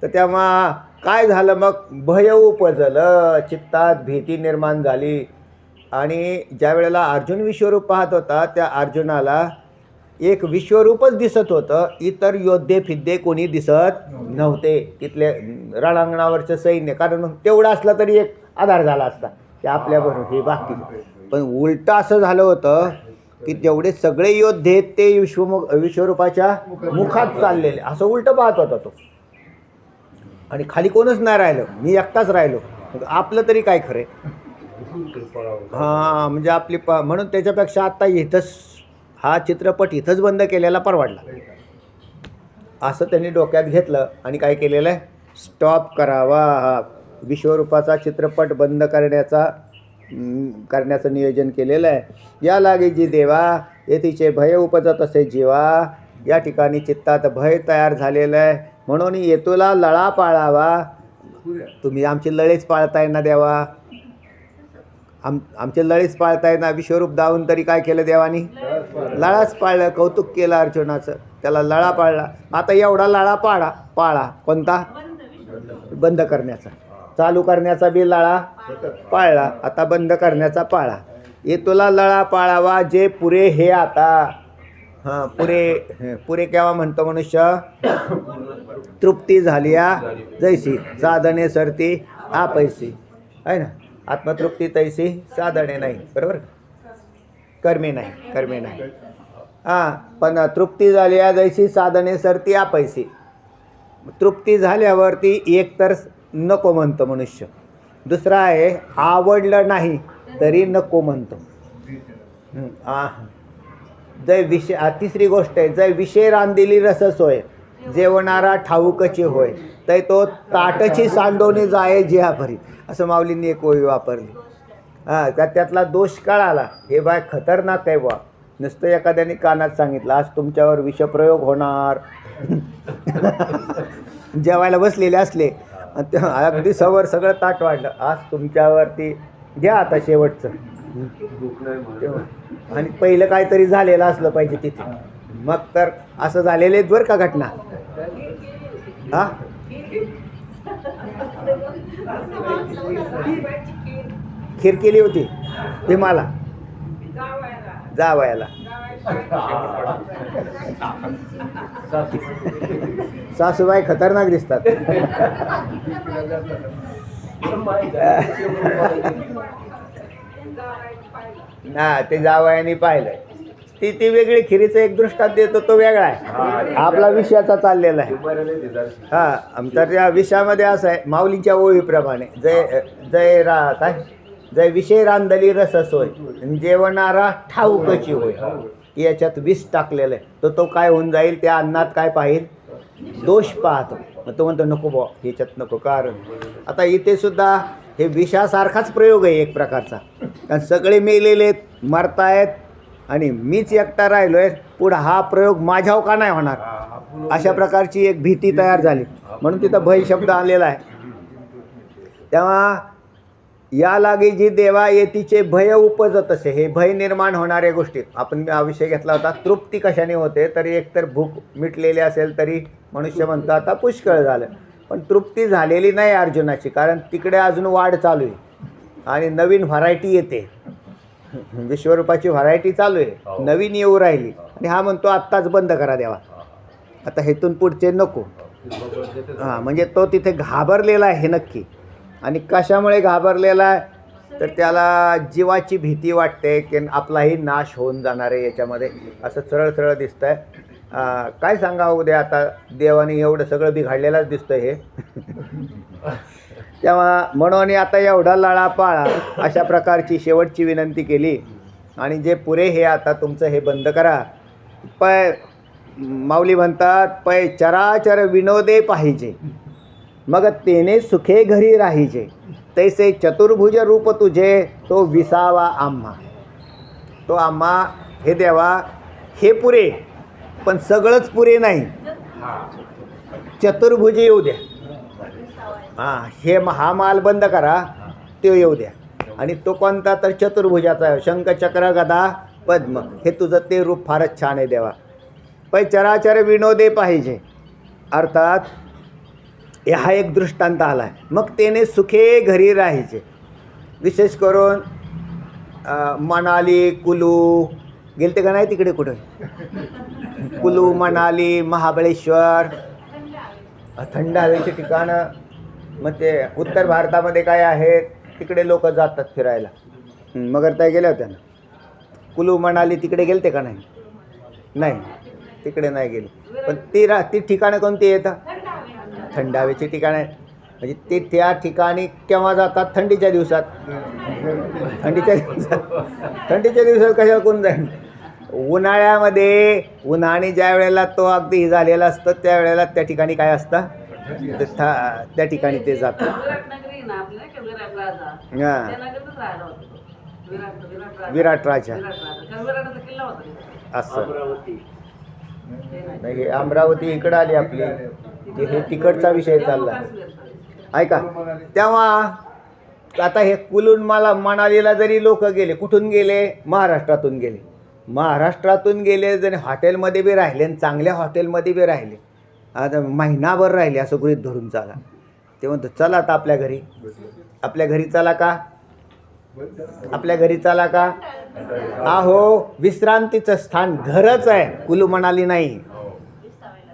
तर तेव्हा काय झालं, मग भय उपजलं, चित्तात भीती निर्माण झाली. आणि ज्या वेळेला अर्जुन विश्वरूप पाहत होता त्या अर्जुनाला एक विश्वरूपच दिसत होतं, इतर योद्धे फिद्धे कोणी दिसत नव्हते तिथले रणांगणावरचं सैन्य. कारण मग तेवढं असलं तरी एक आधार झाला असता की आपल्याबरोबर हे बाकी. पण उलटं असं झालं होतं की जेवढे सगळे योद्धे ते विश्वरूपाच्या मुखात चाललेले, असं उलटं पाहत होता तो. आणि खाली कोणच नाही राहिलं, मी एकटाच राहिलो. आपलं तरी काय खरं आहे. म्हणजे आपली म्हणून त्याच्यापेक्षा आता इथंच हा चित्रपट इथंच बंद केलेला परवडला असं त्यांनी डोक्यात घेतलं. आणि काय केलेलं आहे, स्टॉप करावा, हा विश्वरूपाचा चित्रपट बंद करण्याचं नियोजन केलेलं आहे. या लागे जी देवा येतीचे भय उपजत असे जीवा, या ठिकाणी चित्तात भय तयार झालेलं आहे. म्हणून येतुला लळा पाळावा. तुम्ही आमची लळेच पाळताय ना देवा, आमचे लळेच पाळताय ना. विश्वरूप दावून तरी काय केलं देवानी, लळाच पाळलं. कौतुक केलं अर्जुनाचं, त्याला लळा पाळला. आता एवढा लळा पाळा कोणता, बंद करण्याचा. चालू करण्याचा बी लळा पाळला, आता बंद करण्याचा पाळा. येतुला लळा पाळावा जे पुरे हे आता. पुरे केव्हा म्हणतो मनुष्य, तृप्ती झालिया जैसी साधने सरती आपैसी, आहे ना. आत्मतृप्ती तैसी साधने नाही, बरोबर, कर्मे नाही. पण तृप्ती झालिया जैसी साधने सरती आपैसी. तृप्ती झाल्यावरती एक तर नको म्हणतो मनुष्य, दुसरा आहे आवडलं नाही तरी नको म्हणतो. जय विषय, तिसरी गोष्ट आहे, जय विषय रांदिली रसस होय, जेवणारा ठाऊकची होय, तै तो ताटची सांडोनी जाये जिहाभरी, असं माऊलींनी एक ओळी वापरली. त्यातला दोष कळाला, हे बाय खतरनाक आहे बा. नुसतं एखाद्याने कानात सांगितलं आज तुमच्यावर विषप्रयोग होणार जेवायला बसलेले असले आणि ते अगदी सवर सगळं ताट वाढलं. आज तुमच्यावरती घ्या आता शेवटचं. आणि पहिलं काहीतरी झालेलं असलं पाहिजे तिथे, मग तर असं झालेलं आहे बरं का घटना. हा खीर केली होती भीमाला जावयाला. सासूबाई खतरनाक दिसतात. ना ते जावयाने पाहिलंय. ती वेगळी खिरीचं एक दृष्टांत देतो तो वेगळा आहे. आपला विषयाचा चाललेला आहे. हा तर त्या विषयामध्ये असं आहे माऊलींच्या ओळीप्रमाणे जय जय विषय रांधली रस सोय जेवणारा ठाऊकची होय. याच्यात विष टाकलेलं आहे तर तो काय होऊन जाईल, त्या अन्नात काय पाहिल दोष पाहतो. मग तो म्हणतो नको बुवा ह्याच्यात नको. कारण आता इथे सुद्धा हे विषासारखाच प्रयोग आहे एक प्रकारचा. कारण सगळे मेलेले आहेत, मरतायत आणि मीच एकटा राहिलो आहे. पुढं हा प्रयोग माझ्यावर का नाही होणार, अशा प्रकारची एक भीती तयार झाली. म्हणून तिथं भय शब्द आलेला आहे. तेव्हा या लागी जी देवा येतीचे भय उपजत असे, हे भय निर्माण होणाऱ्या गोष्टी आपण हा विषय घेतला होता. तृप्ती कशाने होते, तरी एकतर भूक मिटलेली असेल तरी मनुष्य म्हणतो आता पुष्कळ झालं. पण तृप्ती झालेली नाही अर्जुनाची, कारण तिकडे अजून वाढ चालू आहे आणि नवीन व्हरायटी येते. विश्वरूपाची व्हरायटी चालू आहे, नवीन येऊ राहिली. आणि हा म्हणतो आत्ताच बंद करा देवा, आता हेतून पुढचे नको. हां म्हणजे तो तिथे घाबरलेला आहे हे नक्की. आणि कशामुळे घाबरलेला आहे तर त्याला जीवाची भीती वाटते की आपलाही नाश होऊन जाणार आहे याच्यामध्ये, असं सरळ सरळ दिसतं आहे. काय सांगावं उद्या आता देवाने एवढं सगळं बिघडलेलंच दिसतं हे. तेव्हा म्हणून आता एवढा लळा पाळा अशा प्रकारची शेवटची विनंती केली. आणि जे पुरे हे आता तुमचं हे बंद करा. माऊली म्हणतात पै चराचर विनोदे पाहिजे मग तेने सुखे घरी राहीजे. तैसे चतुर्भुज रूप तुझे तो विसावा आम्हा. तो आम्हा हे देवा हे पुरे, पण सगळंच पुरे नाही, चतुर्भुज येऊ द्या. हां हे हा माल बंद करा, तो येऊ द्या. आणि तो कोणता तर चतुर्भुजाचा आहे, शंख चक्र गदा पद्म. हे तुझं ते रूप फारच छान आहे देवा. पै चराचर विनोदे पाहिजे, अर्थात हा एक दृष्टांत आला आहे. मग त्याने सुखे घरी राहायचे. विशेष करून मनाली कुलू गेलते का नाही तिकडे कुठं, कुलू मनाली महाबळेश्वर थंड हवेची ठिकाणं. मग ते उत्तर भारतामध्ये काय आहेत तिकडे लोक जातात फिरायला. मगर त्या गेल्या होत्या ना कुलू मनाली, तिकडे गेलते का नाही, नाही तिकडे नाही गेले. पण ती ठिकाणं कोणती येतात, थंड हवेची ठिकाणं आहेत. म्हणजे ते त्या ठिकाणी केव्हा जातात, थंडीच्या दिवसात. थंडीच्या दिवसात कशाला कोण जाईल. उन्हाळ्यामध्ये उन्हाने ज्या वेळेला तो अगदी झालेला असतं त्यावेळेला त्या ठिकाणी काय असतं, त्या ठिकाणी ते जातात. विराट राजा असं नाही. अमरावती इकडं आली आपली, हे तिकडचा विषय चालला ऐका. तेव्हा आता हे कुलून मला मनालीला जरी लोक गेले, कुठून गेले, महाराष्ट्रातून गेले. महाराष्ट्रातून गेले जरी हॉटेलमध्ये बी राहिले आणि चांगल्या हॉटेलमध्ये बी राहिले, आता महिनाभर राहिले असं गृहीत धरून चाला. ते म्हणतो चला आता आपल्या घरी. आपल्या घरी चला का, आपल्या घरी चला का. अहो विश्रांतीचं स्थान घरच आहे, कुलू मनाली नाही.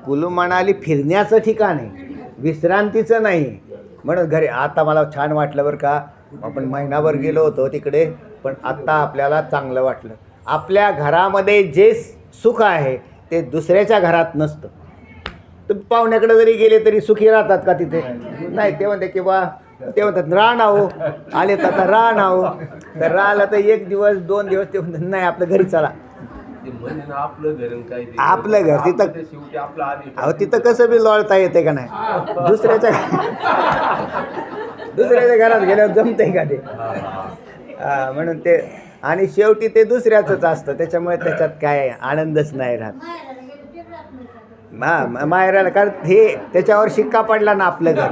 कुलू मनाली फिरण्याचं ठिकाण आहे, विश्रांतीचं नाही. म्हणून घरी आता मला छान वाटलं बरं का. आपण महिनाभर गेलो होतो तिकडे, पण आत्ता आपल्याला चांगलं वाटलं. आपल्या घरामध्ये जे सुख आहे ते दुसऱ्याच्या घरात नसतं. तुम्ही पाहुण्याकडे जरी गेले तरी सुखी राहतात का तिथे, नाही. ते म्हणते की बा, ते म्हणतात रान आहो, आले तर आता रान आहो. तर राहिलं तर 1 दिवस 2 दिवस, ते म्हणतात नाही आपलं घरी चला. आपलं घर तिथं, अहो तिथं कसं बी लोळता येते का नाही, दुसऱ्याच्या घरात गेल्यावर जमतंय का ते. म्हणून ते, आणि शेवटी ते दुसऱ्याचंच असतं, त्याच्यामुळे त्याच्यात काय आनंदच नाही राहत. माहेराला, कारण हे त्याच्यावर शिक्का पडला ना आपलं घर.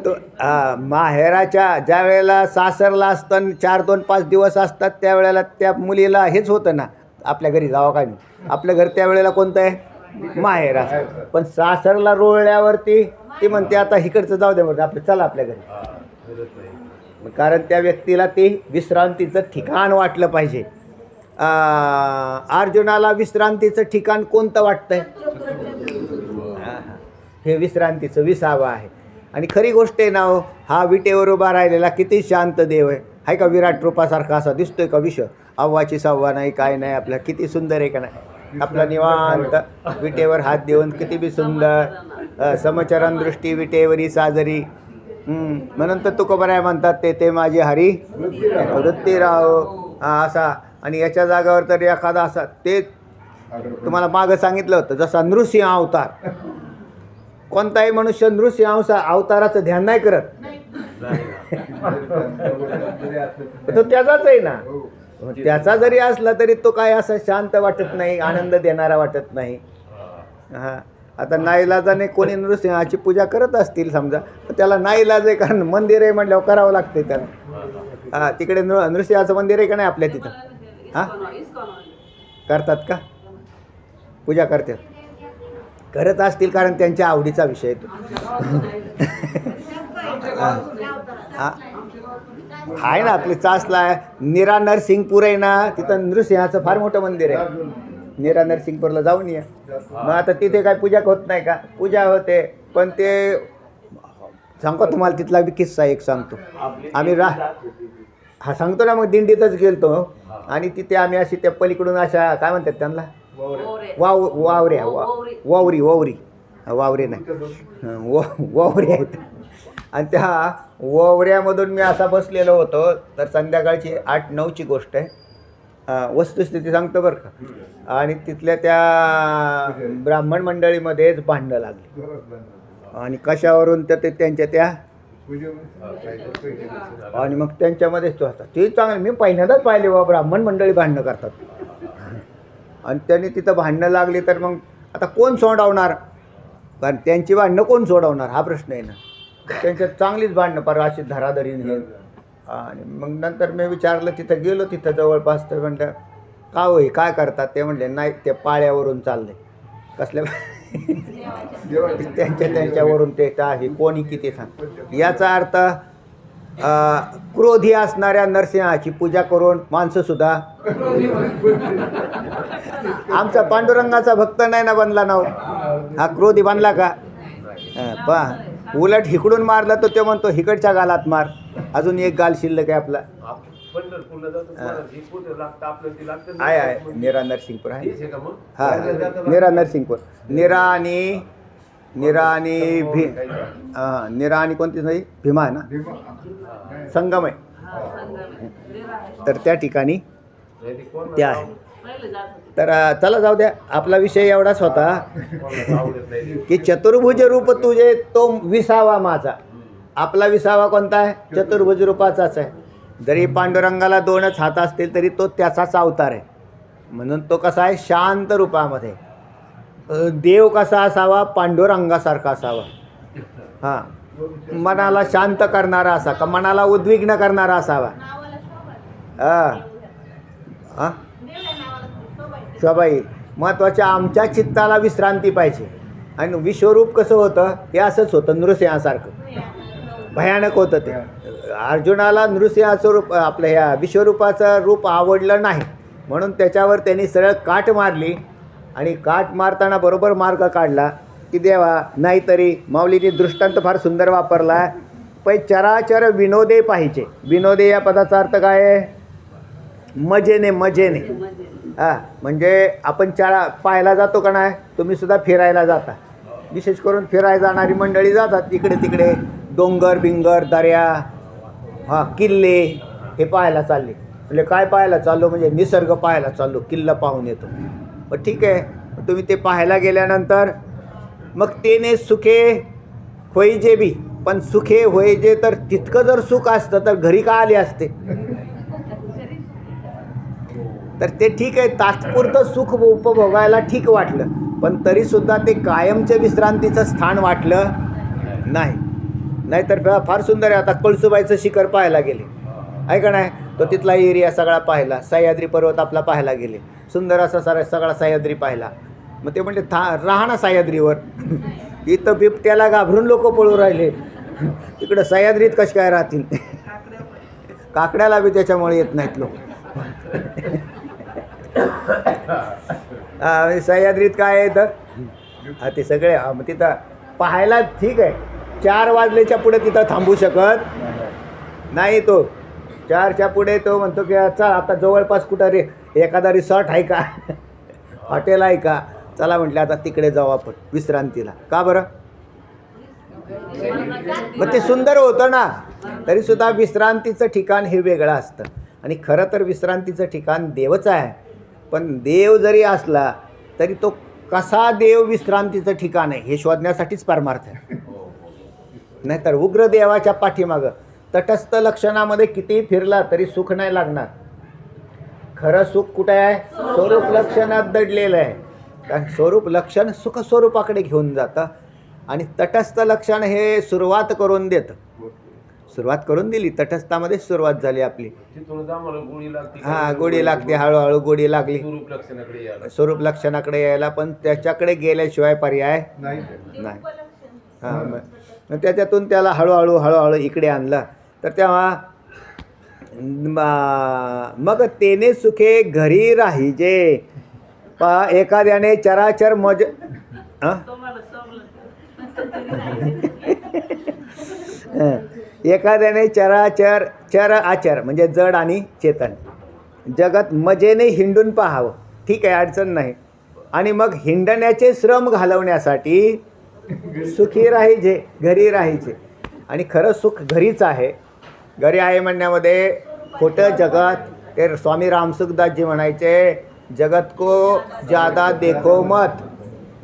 तो माहेराच्या ज्या वेळेला सासरला असतं 4-2-5 दिवस असतात त्यावेळेला त्या मुलीला हेच होतं ना, आपल्या घरी जावं काय नाही. आपलं घर त्यावेळेला कोणतं आहे? माहेर असं. पण सासरला रोळल्यावरती ती म्हणते आता इकडचं जाऊ दे, म्हणते आपलं चला आपल्या घरी. कारण त्या व्यक्तीला ते विश्रांतीचं ठिकाण वाटलं पाहिजे. अर्जुनाला विश्रांतीचं ठिकाण कोणतं वाटतंय? हे विश्रांतीचं विसावं आहे. आणि खरी गोष्ट आहे ना हो, हा विटेवर उभा राहिलेला किती शांत देव आहे का? विराट रूपासारखा असा दिसतोय का? विष अव्वाची सव्वा नाही, काय नाही, आपला किती सुंदर आहे का नाही? आपला निवांत विटेवर हात देऊन किती बी सुंदर. समचरण दृष्टी विटेवरी साजरी. म्हणून तर तुकोबराय म्हणतात ते माझे हरी वृत्ती राहो असा. आणि याच्या जागावर तर एखादा असा, ते तुम्हाला मागं सांगितलं होतं, जसा नृसिंह अवतार. कोणताही मनुष्य नृसिंह अवताराचं ध्यान नाही करत. तो त्याचाच आहे ना. त्याचा जरी असला तरी तो काय असा शांत वाटत नाही, आनंद देणारा वाटत नाही. हां, आता नाईलाजाने कोणी नृसिंहाची पूजा करत असतील समजा, तर त्याला नाईलाज आहे, कारण मंदिर आहे म्हटल्यावर करावं लागते त्याला. हां, तिकडे नृसिंहाचं मंदिर आहे का नाही आपल्या तिथं? हां, करतात का? पूजा करतात? करत असतील, कारण त्यांच्या आवडीचा विषय तो. आहे ना आपले चासला निरा नरसिंगपूर आहे ना, तिथं नृसिंहाचं फार मोठं मंदिर आहे. निरा नरसिंगपूरला जाऊन या. मग आता तिथे काय पूजा होत नाही का? पूजा होते, पण ते सांगतो तुम्हाला तिथला बी किस्सा एक सांगतो. आम्ही सांगतो ना, मग दिंडीतच गेलतो आणि तिथे आम्ही अशी त्या पलीकडून अशा काय म्हणतात त्यांना, वावरे नाही, वावरे आहेत. आणि त्या वावऱ्यामधून मी असा बसलेलो होतो. तर संध्याकाळची 8-9ची गोष्ट आहे, वस्तुस्थिती सांगतो बरं का. आणि तिथल्या त्या ब्राह्मण मंडळीमध्येच भांडणं लागली. आणि कशावरून तर ते त्यांच्या त्या, आणि मग त्यांच्यामध्येच तो होता. ते चांगलं मी पहिल्यांदाच पाहिले बा ब्राह्मण मंडळी भांडणं करतात. आणि त्यांनी तिथं भांडणं लागली तर मग आता कोण सोडवणार? कारण त्यांची भांडणं कोण सोडवणार हा प्रश्न आहे ना. त्यांच्यात चांगलीच भांडणं पर अशी धराधरीने. आणि मग नंतर मी विचारलं, तिथं गेलो, तिथं जवळपास, तर म्हणलं का होई काय करतात? ते म्हणले नाही, ते पाळ्यावरून चालले. कसल्या त्यांच्यावरून ते आहे, कोणी किती सांग. याचा अर्थ क्रोधी असणाऱ्या नरसिंहाची पूजा करून माणसंसुद्धा. आमचा पांडुरंगाचा भक्त नाही ना बनला ना, हा क्रोधी बनला का? पहा, उलट हिकडून मारला तर तो म्हणतो हिकडच्या गालात मार, अजून एक गाल शिल्लक आहे आपला. आहे निरा नरसिंगपूर आहे. हा, निरा नरसिंगपूर. निरा आणि कोणती नाही, भीमा आहे ना, संगम आहे. तर त्या ठिकाणी त्या आहे. तर चला जाऊ द्या, आपला विषय एवढाच होता की चतुर्भुज रूप तुझे तो विसावा माझा. आपला विसावा कोणता आहे? चतुर्भुज रूपाचाच आहे. जरी पांडुरंगाला 2च हात असतील तरी तो त्याचाच अवतार आहे. म्हणून तो कसा आहे? शांत रूपामध्ये. देव कसा असावा? पांडुरंगासारखा असावा. हां, मनाला शांत करणारा असा का मनाला उद्विग्न करणारा असावा? हां, शोभाई महत्त्वाच्या. आमच्या चित्ताला विश्रांती पाहिजे. आणि विश्वरूप कसं होतं? हे असंच होतं, नृसिंहासारखं भयानक होतं ते. अर्जुनाला नृसिंहाचं रूप, आपलं ह्या विश्वरूपाचं रूप आवडलं नाही, म्हणून त्याच्यावर त्यांनी सरळ काठ मारली. आणि काठ मारताना बरोबर मार्ग काढला की देवा. नाहीतरी माऊलीने दृष्टांत फार सुंदर वापरला आहे. पै चराचर विनोदे पाहिजे. विनोदे या पदाचा अर्थ काय आहे? मजेने. हां, म्हणजे आपण पाहायला जातो का नाही? तुम्हीसुद्धा फिरायला जाता. विशेष करून फिरायला जाणारी मंडळी जातात इकडे तिकडे, डोंगर बिंगर, दर्या, हां, किल्ले हे पाहायला चालले. म्हणजे काय पाहायला चाललो? म्हणजे निसर्ग पाहायला चाललो, किल्ला पाहून येतो. मग ठीक आहे, तुम्ही ते पाहायला गेल्यानंतर मग तेने सुखे होईजे बी, पण सुखे होईजे तर तितकं जर सुख असतं तर घरी का आले असते? तर ते ठीक आहे, तात्पुरतं सुख उपभोगायला ठीक वाटलं, पण तरीसुद्धा ते कायमच्या विश्रांतीचं स्थान वाटलं नाही. नाहीतर फार सुंदर आहे. आता कळसुबाईचं शिखर पाहायला गेले आहे का नाही, तो तिथला एरिया सगळा पाहिला. सह्याद्री पर्वत आपला पाहायला गेले, सुंदर असा सगळा सह्याद्री पाहिला. मग ते म्हणते राहा ना सह्याद्रीवर. इथं बिबट्याला घाबरून लोक पळू राहिले, तिकडं सह्याद्रीत कसे काय राहतील. काकड्याला बी त्याच्यामुळे येत नाहीत लोक. सह्याद्रीत काय आहे तर ते सगळे मग तिथं पाहायला ठीक आहे. 4 वाजल्याच्या पुढे तिथं थांबू शकत नाही तो. 4च्या पुढे तो म्हणतो की चल आता जवळपास कुठं रे एखादा रिसॉर्ट आहे का, हॉटेल आहे का, चला म्हटलं आता तिकडे जाऊ आपण विश्रांतीला. का बरं, मग ते सुंदर होतं ना. तरीसुद्धा विश्रांतीचं ठिकाण हे वेगळं असतं. आणि खरं तर विश्रांतीचं ठिकाण देवच आहे. पण देव जरी असला तरी तो कसा देव विश्रांतीचं ठिकाण आहे हे शोधण्यासाठीच परमार्थ आहे. नाहीतर उग्र देवाच्या पाठीमागं तटस्थ लक्षणामध्ये कितीही फिरला तरी सुख नाही लागणार. खरं सुख कुठे आहे, स्वरूप लक्षणात दडलेलं आहे. कारण स्वरूप लक्षण सुख स्वरूपाकडे घेऊन जातं. आणि तटस्थ लक्षण हे सुरुवात करून देतं. सुरुवात करून दिली, तटस्थामध्ये सुरुवात झाली आपली. हां, गोडी लागते, हळूहळू गोडी लागली स्वरूप लक्षणाकडे यायला. पण त्याच्याकडे गेल्याशिवाय पर्याय नाही. हां, मग त्याच्यातून त्याला हळूहळू इकडे आणलं तर तेव्हा मग तेने सुखे घरी राहिजे. एखाद्याने चराचर मज एखाद्याने चराचर चर आचर म्हणजे जड आणि चेतन जगत मजेने हिंडून पाहावं. ठीक आहे, अडचण नाही. आणि मग हिंडण्याचे श्रम घालवण्यासाठी सुखी राहायचे, घरी राहायचे. आणि खरं सुख घरीच आहे. घरी आहे म्हणण्यामध्ये खोटं जगत. ते स्वामी रामसुखदासजी म्हणायचे, जगत को ज्यादा देखो मत.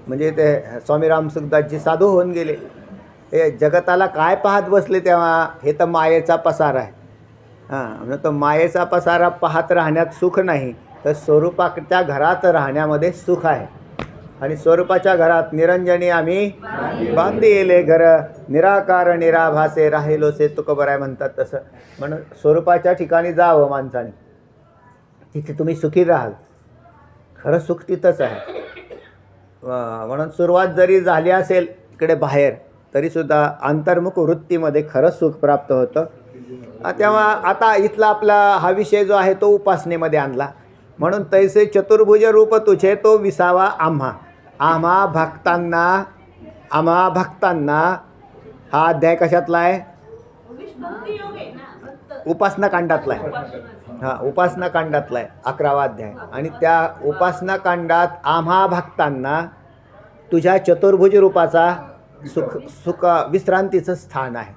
म्हणजे ते स्वामी रामसुखदासजी साधू होऊन गेले. हे जगताला काय पाहत बसले तेव्हा, हे तर मायेचा पसारा आहे. हां, तो मायेचा पसारा पाहत राहण्यात सुख नाही, तर स्वरूपाच्या घरात राहण्यामध्ये सुख आहे. आणि स्वरूपाच्या घरात निरंजनी आम्ही बांधी येले घर, निराकार निराभासे राहिलोसे तुकोबराय म्हणतात तसं. म्हणून स्वरूपाच्या ठिकाणी जावं माणसाने, तिथे तुम्ही सुखी राहाल. खरं सुख तिथंच आहे. म्हणून सुरुवात जरी झाली असेल इकडे बाहेर, तरीसुद्धा अंतर्मुख वृत्तीमध्ये खरं सुख प्राप्त होतं. तेव्हा आता इथला आपला हा विषय जो आहे तो उपासनेमध्ये आणला. म्हणून तैसे चतुर्भुज रूप तुझे तो विसावा आम्हा. आम्हा भक्तांना हा अध्याय कशातला आहे, उपासना कांडातला आहे. हां, उपासना कांडातला आहे 11वा अध्याय. आणि त्या उपासना कांडात आम्हा भक्तांना तुझ्या चतुर्भुज रूपाचा सुख विश्रांतीचं स्थान आहे.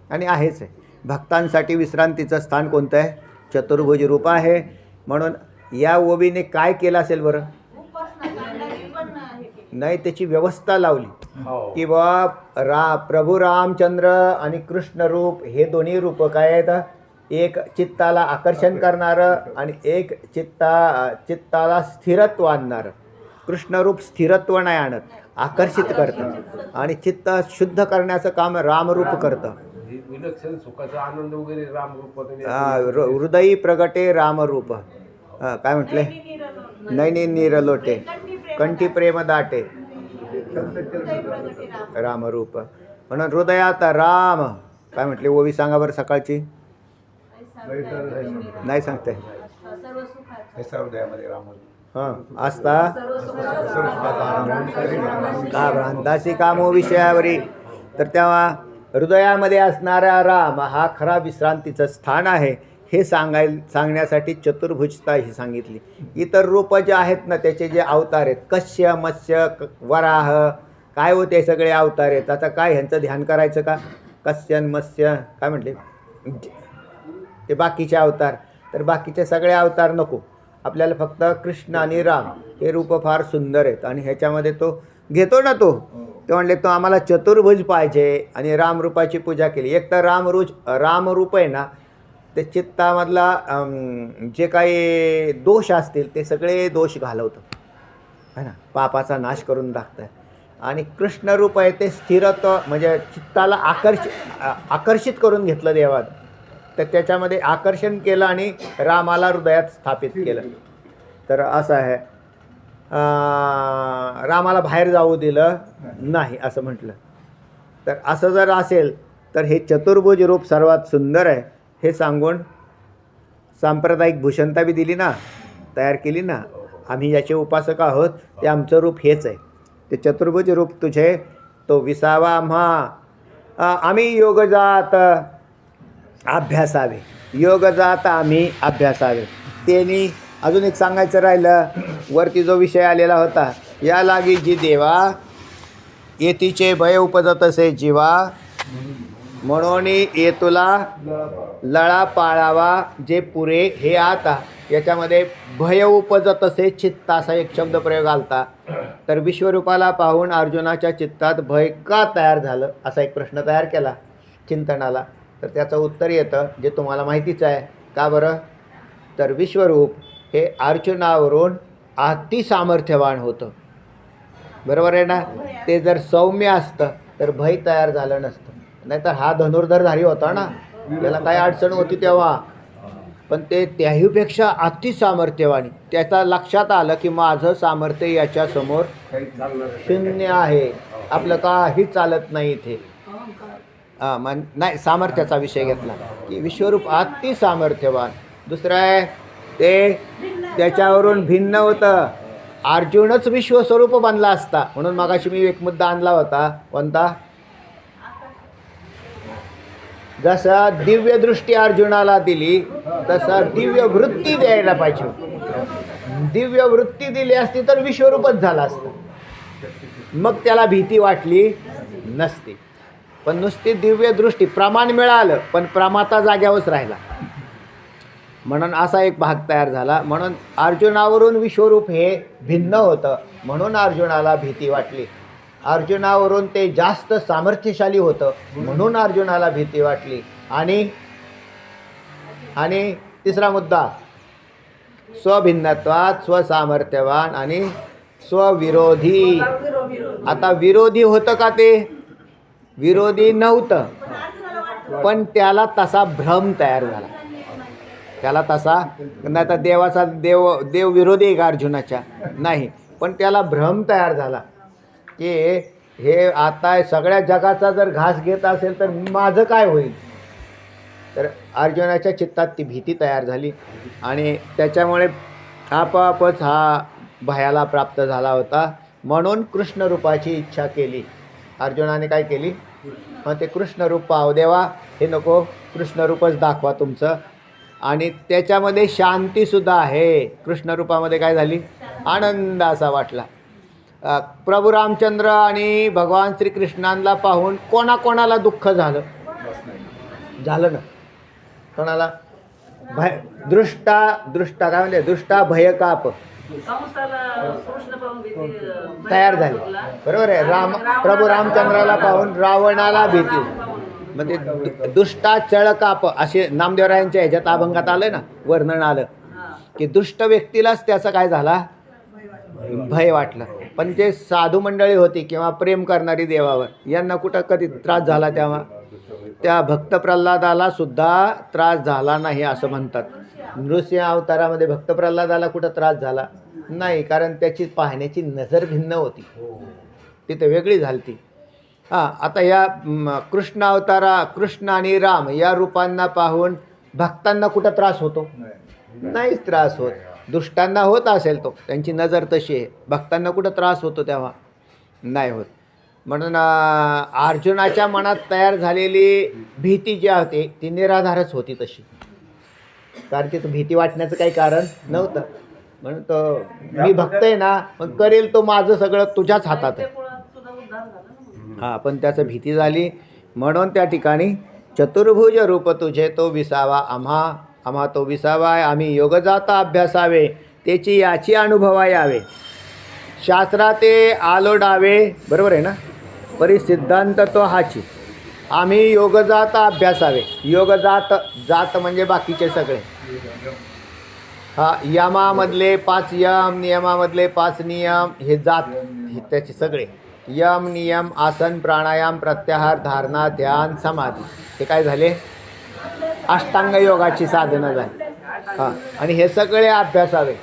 आणि आहेच आहे. भक्तांसाठी विश्रांतीचं स्थान कोणतं आहे, चतुर्भुज रूप आहे. म्हणून या ओबीने काय केलं असेल बरं, नाही त्याची व्यवस्था लावली की बा प्रभू रामचंद्र आणि कृष्ण रूप हे दोन्ही रूप काय आहेत, एक चित्ताला आकर्षण करणारं आणि एक चित्ताला स्थिरत्व आणणारं. कृष्णरूप स्थिरत्व नाही आणत, आकर्षित करतं. आणि चित्त शुद्ध करण्याचं काम रामरूप करतं.
विलक्षण सुखाचा आनंद वगैरे रामरूप.
हृदयी प्रगटे रामरूप. काय म्हटले, नैनी नीरलोटे कंठी प्रेम दाटे रामरूप. म्हणून हृदयात राम काय म्हटले, ओवी सांगा बरं सकाळची. नाही सांगते. हां, आस्था का भ्रांतासी कामो विषयावरी. तर तेव्हा हृदयामध्ये असणारा राम हा खरा विश्रांतीचं स्थान आहे. हे सांगण्यासाठी चतुर्भुजता ही सांगितली. इतर रूप जे आहेत ना, त्याचे जे अवतार आहेत, कश्य मत्स्य वराह काय होते सगळे अवतार आहेत. आता काय ह्यांचं ध्यान करायचं का, कश्यन मत्स्य काय म्हटले ते बाकीचे अवतार. तर बाकीचे सगळे अवतार नको, आपल्याला फक्त कृष्ण आणि राम हे रूप फार सुंदर आहेत. आणि ह्याच्यामध्ये तो घेतो ना, तो म्हणले तो आम्हाला चतुर्भुज पाहिजे. आणि रामरूपाची पूजा केली. एक तर रामरूप आहे ना, ते चित्तामधला जे काही दोष असतील ते सगळे दोष घालवतं, है ना, पापाचा नाश करून टाकतं. आणि कृष्णरूप आहे ते स्थिरत्व म्हणजे चित्ताला आकर्षित करून घेतलं देवात. तर त्याच्यामध्ये आकर्षण केलं आणि रामाला हृदयात स्थापित केलं. तर असं आहे. रामाला बाहेर जाऊ दिलं नाही असं म्हटलं. तर असं जर असेल तर हे चतुर्भुज रूप सर्वात सुंदर आहे हे सांगून सांप्रदायिक भूषणता बी दिली ना, तयार केली ना. आम्ही याचे उपासक आहोत, ते आमचं रूप हेच आहे. ते चतुर्भुज रूप तुझे तो विसावा आम्ही योगजात अभ्यासावे. योगजात आम्ही अभ्यासावे. त्यांनी अजून एक सांगायचं राहिलं, वरती जो विषय आलेला होता, या लागी जी देवा येतीचे भय उपजत असे जीवा, म्हणून ये तुला लळा पाळावा जे पुरे हे आता. याच्यामध्ये भय उपजत असे चित्त असा एक शब्द प्रयोग आलता. तर विश्वरूपाला पाहून अर्जुनाच्या चित्तात भय का तयार झालं असा एक प्रश्न तयार केला चिंतनाला. तर त्याचं उत्तर येतं जे तुम्हाला माहितीच आहे. का बरं? तर विश्वरूप हे अर्जुनावरून अति सामर्थ्यवान होतं. बरोबर आहे ना. ते जर सौम्य असतं तर भय तयार झालं नसतं. नाहीतर हा धनुर्धरधारी होता ना, त्याला काय अडचण होती तेव्हा, पण ते त्याहीपेक्षा अति सामर्थ्यवान. त्याचा लक्षात आलं की माझं सामर्थ्य याच्यासमोर शून्य आहे, आपलं काही चालत नाही इथे. नाही, सामर्थ्याचा विषय घेतला की विश्वरूप अति सामर्थ्यवान. दुसरं आहे ते त्याच्यावरून भिन्न होतं. अर्जुनच विश्वस्वरूप बनला असता. म्हणून मगाशी मी एक मुद्दा आणला होता, कोणता? जसा दिव्य दृष्टी अर्जुनाला दिली तसा दिव्य वृत्ती द्यायला पाहिजे. दिव्य वृत्ती दिली असती तर विश्वरूपच झाला असतं, मग त्याला भीती वाटली नसती. पण नुसती दिव्य दृष्टी, प्रमाण मिळालं पण प्रमाता जाग्यावरच राहिला. म्हणून असा एक भाग तयार झाला. म्हणून अर्जुनावरून विश्वरूप हे भिन्न होतं, म्हणून अर्जुनाला भीती वाटली. अर्जुनावरून ते जास्त सामर्थ्यशाली होतं, म्हणून अर्जुनाला भीती वाटली. आणि तिसरा मुद्दा, स्वभिन्नत्वात स्वसामर्थ्यवान आणि स्वविरोधी. आता विरोधी होतं का? ते विरोधी नव्हतं, पण त्याला तसा भ्रम तयार झाला. त्याला तसा नाही तर देवाचा देव विरोधी आहे का अर्जुनाच्या? नाही, पण त्याला भ्रम तयार झाला की हे आता सगळ्या जगाचा जर घास घेत असेल तर माझं काय होईल. तर अर्जुनाच्या चित्तात ती भीती तयार झाली आणि त्याच्यामुळे आपोआपच हा भयाला प्राप्त झाला होता. म्हणून कृष्णरूपाची इच्छा केली. अर्जुनाने काय केली? मग ते कृष्णरूप पाहू देवा, हे नको, कृष्णरूपच दाखवा तुमचं. आणि त्याच्यामध्ये शांतीसुद्धा आहे. कृष्णरूपामध्ये काय झाली? आनंद असा वाटला. प्रभू रामचंद्र आणि भगवान श्रीकृष्णांना पाहून कोणाकोणाला दुःख झालं ना? कोणाला? दृष्टा काय म्हणजे दृष्टा भयकाप तयार झाली. बरोबर आहे. प्रभू रामचंद्राला पाहून रावणाला भीती. म्हणजे दुष्टा चळकाप असे नामदेवरायांच्या ह्याच्यात अभंगात आलं ना, वर्णन आलं की दुष्ट व्यक्तीलाच त्याचा काय झाला? भय वाटलं. पण जे साधू मंडळी होती किंवा प्रेम करणारी देवावर, यांना कुठं कधी त्रास झाला? तेव्हा त्या भक्त प्रल्हादाला सुद्धा त्रास झाला नाही असं म्हणतात. नृसिंह अवतारामध्ये भक्त प्रल्हादाला कुठं त्रास झाला नाही, कारण त्याची पाहण्याची नजर भिन्न होती, तिथे वेगळी झाली ती. आता या कृष्ण आणि राम या रूपांना पाहून भक्तांना कुठं त्रास होतो? नाहीच त्रास होत. दुष्टांना होत असेल तो, त्यांची नजर तशी आहे. भक्तांना कुठं त्रास होतो तेव्हा? नाही होत. म्हणून अर्जुनाच्या मनात तयार झालेली भीती जी होती ती निराधारच होती तशी, कारण की भीती वाटण्याचं काही कारण नव्हतं. म्हणून तो मी भक्त आहे ना, मग करेल तो माझं सगळं तुझ्याच हातात आहे. पण त्याचं भीती झाली. म्हणून त्या ठिकाणी चतुर्भुज रूप तुझे तो विसावा आम्हा तो विसावा आहे. आम्ही योगजाता अभ्यासावे, त्याची याची अनुभवा यावे. शास्त्राते आलोडावे. बरोबर आहे ना. परिसिद्धांत तो हाची. आम्ही योगजाता अभ्यासावे. जात म्हणजे बाकीचे सगळे. यमामधले 5 यम, नियमामधले 5 नियम, हे जात, हे त्याचे सगळे यम नियम आसन प्राणायाम प्रत्याहार धारणा ध्यान समाधी हे काय झाले अष्टांग योगाची साधनं झाली. हां आणि हे सगळे अभ्यासावे.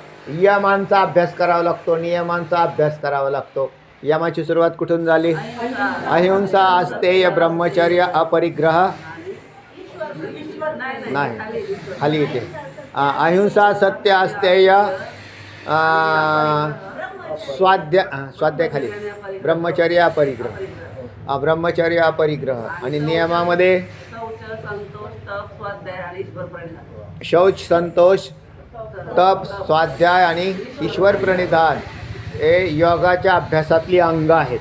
यमांचा अभ्यास करावा लागतो, नियमांचा अभ्यास करावा लागतो. यमाची सुरुवात कुठून झाली? अहिंसा अस्तेय ब्रह्मचर्य अपरिग्रह नाही खाली येते. अहिंसा सत्य अस्तेय स्वाध्याय खाली ब्रह्मचर्य अपरिग्रह ब्रह्मचर्य अपरिग्रह. आणि नियमामध्ये शौच संतोष तप स्वाध्याय आणि ईश्वर प्रणिधान हे योगाच्या अभ्यासातली अंग आहेत.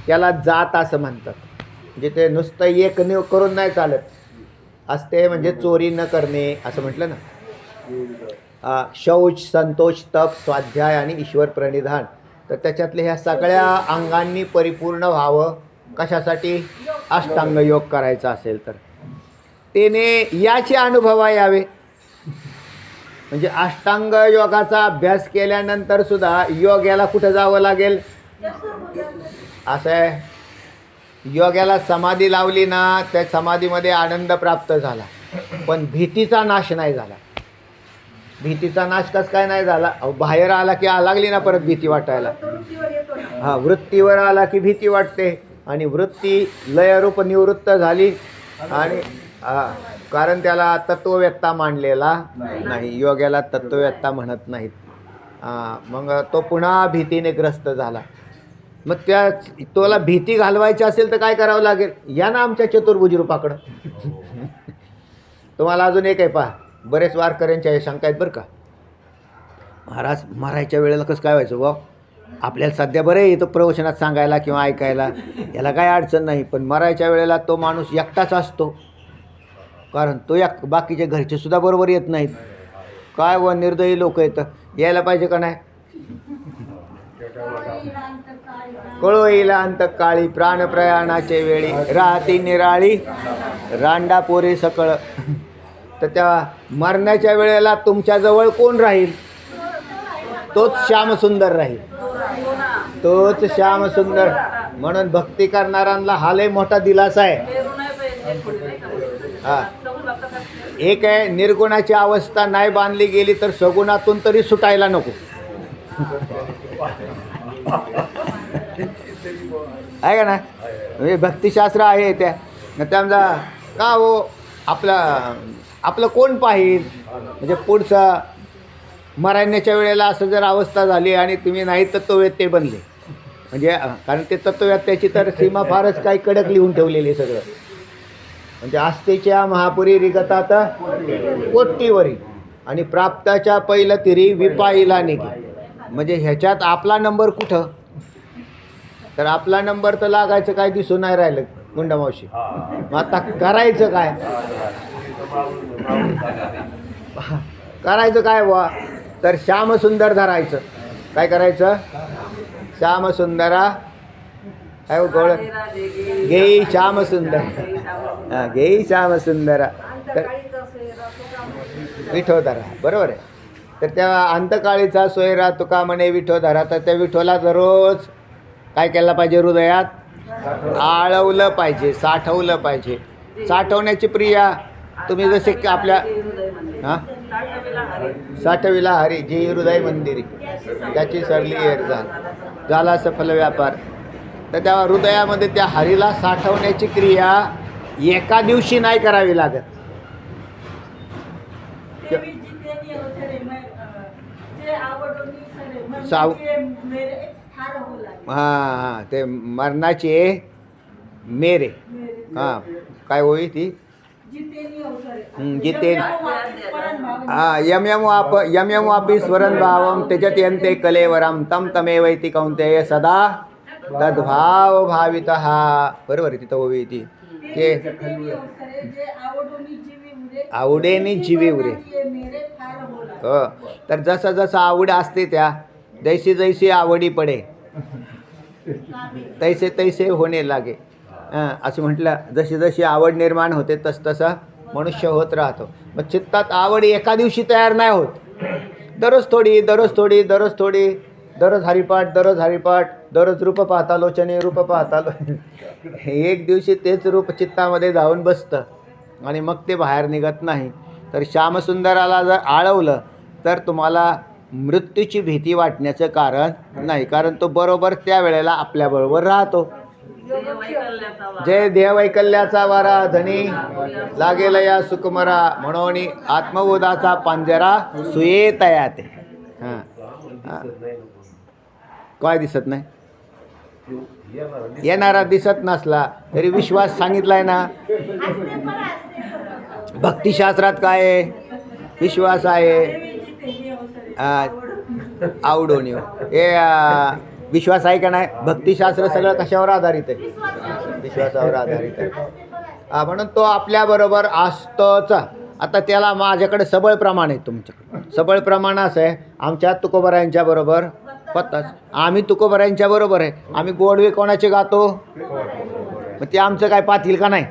त्याला जात असं म्हणतात. म्हणजे ते नुसतं एक करून नाही चालत. असते म्हणजे चोरी न करणे असं म्हटलं ना. शौच संतोष तप स्वाध्याय आणि ईश्वर प्रणिधान. तर त्याच्यातले ह्या सगळ्या अंगांनी परिपूर्ण व्हावं. कशासाठी? अष्टांग योग करायचा असेल तर त्याने याचे अनुभव यावे. म्हणजे अष्टांग योगाचा अभ्यास केल्यानंतर सुद्धा योग्याला कुठं जावं लागेल? असं आहे. योग्याला समाधी लावली ना, त्या समाधीमध्ये आनंद प्राप्त झाला, पण भीतीचा नाश नाही झाला. भीतीचा नाश कसं काय नाही झाला? बाहेर आला की लागली ना परत भीती वाटायला. हां, वृत्तीवर आला की भीती वाटते आणि वृत्ती लयरूप निवृत्त झाली. आणि कारण त्याला तत्ववेत्ता मानलेला नाही. योग्याला तत्ववेत्ता म्हणत नाहीत. मग तो पुन्हा भीतीने ग्रस्त झाला. मग त्या तोला भीती घालवायची असेल तर काय करावं लागेल? या ना आमच्या चतुर्भुज रूपाकडं. तुम्हाला अजून एक आहे पहा. बरेच वारकऱ्यांच्या शंका आहेत बरं का. महाराज मरायच्या वेळेला कसं काय व्हायचं बुवा? आपल्याला सध्या बरं आहे इथं प्रवचनात सांगायला किंवा ऐकायला, याला काय अडचण नाही. पण मरायच्या वेळेला तो माणूस एकटाच असतो. कारण तो बाकीचे घरचे सुद्धा बरोबर येत नाहीत. काय व निर्दयी लोक येतं. यायला पाहिजे का नाही? कळो येईल अंतकाळी प्राण प्रयाणाचे वेळी राहती निराळी रांडा पोरे सकळ. तर त्या मरण्याच्या वेळेला तुमच्याजवळ कोण राहील? तोच श्यामसुंदर राहील. तोच श्यामसुंदर. म्हणून भक्ती करणाऱ्यांना हा लय मोठा दिलासा आहे. हां, एक आहे निर्गुणाची अवस्था नाही बांधली गेली तर सगुणातून तरी सुटायला नको. आहे का ना? म्हणजे भक्तिशास्त्र आहे त्या. त्यामुळे का हो आपलं कोण पाहिल? म्हणजे पुढचा मरण्याच्या वेळेला असं जर अवस्था झाली आणि तुम्ही नाही तत्ववेत्ते बनले, म्हणजे कारण ते तत्ववेत्याची तर सीमा फारच काही कडक लिहून ठेवलेली आहे सगळं. म्हणजे आस्तेच्या महापुरी रिगतात कोट्टीवरी आणि प्राप्ताच्या पहिलं तिरी विपाईला निघे. म्हणजे ह्याच्यात आपला नंबर कुठं? तर आपला नंबर तर लागायचं काय दिसून नाही राहिलं गुंडामावशी. मग आता करायचं काय? करायचं काय बुवा? तर श्यामसुंदर धरायचं. काय करायचं? श्यामसुंदरा काय गोळ घेई श्यामसुंदर. हां, घेई श्यामसुंदरा. तर विठोधरा बरोबर आहे. तर त्या अंतकाळीचा सोयरा तुका म्हणे विठोधरा. तर त्या विठोला दररोज काय केलं पाहिजे? हृदयात आळवलं पाहिजे, साठवलं पाहिजे. साठवण्याची क्रिया तुम्ही जसे की आपल्या हां साठविला हरी जी हृदय मंदिरी त्याची सरली एर झाला सफल व्यापार. तर त्या हृदयामध्ये त्या हरीला साठवण्याची क्रिया एका दिवशी नाही करावी लागत. हां, ते मरणाचे मेरे. हां, काय होई ती जिते यम यम वापी स्वरण भावम त्याच्यात यंते कलेवरम तम तमेवैती कौंतेय सदा तद्भाव भावित. बरोबर आहे. तिथं होई ती ते आवडेनी जीवी उरे. हो, तर जसं जसं आवड असते त्या जैसी जैसी आवडी पडे तैसे तैसे होणे लागे. असं म्हटलं, जशी जशी आवड निर्माण होते तसतसा मनुष्य होत राहतो. मग चित्तात आवड एका दिवशी तयार नाही होत. दररोज थोडी दररोज थोडी दररोज थोडी दररोज हरिपाठ दररोज हरिपाठ, दररोज रूप पाहता लोचने रूप पाहता एक दिवशी तेच रूप चित्तामध्ये जाऊन बसतं आणि मग ते बाहेर निघत नाही. तर श्यामसुंदराला जर आळवलं तर तुम्हाला मृत्यूची भीती वाटण्याचं कारण नाही, कारण तो बरोबर त्या वेळेला आपल्याबरोबर राहतो. जय देवैकल्याचा वारा धनी लागेल या सुकुमरा, म्हणून आत्मबोधाचा पांजरा सुये तयाते. हां काय दिसत नाही, येणारा दिसत नसला तरी विश्वास सांगितलाय ना. भक्तिशास्त्रात काय आहे, विश्वास आहे. आवडून येऊ हे विश्वास आहे का नाही. भक्तिशास्त्र सगळं कशावर आधारित आहे, विश्वासावर आधारित आहे. म्हणून तो आपल्याबरोबर असतोच. आता त्याला माझ्याकडे सबळ प्रमाण आहे, तुमच्याकडे सबळ प्रमाण असं आहे. आमच्या तुकोबरायांच्या बरोबर पत्ताच, आम्ही तुकोबरायांच्या बरोबर आहे. आम्ही गोडवे कोणाचे गातो, मग ते आमचं काय पातील का नाही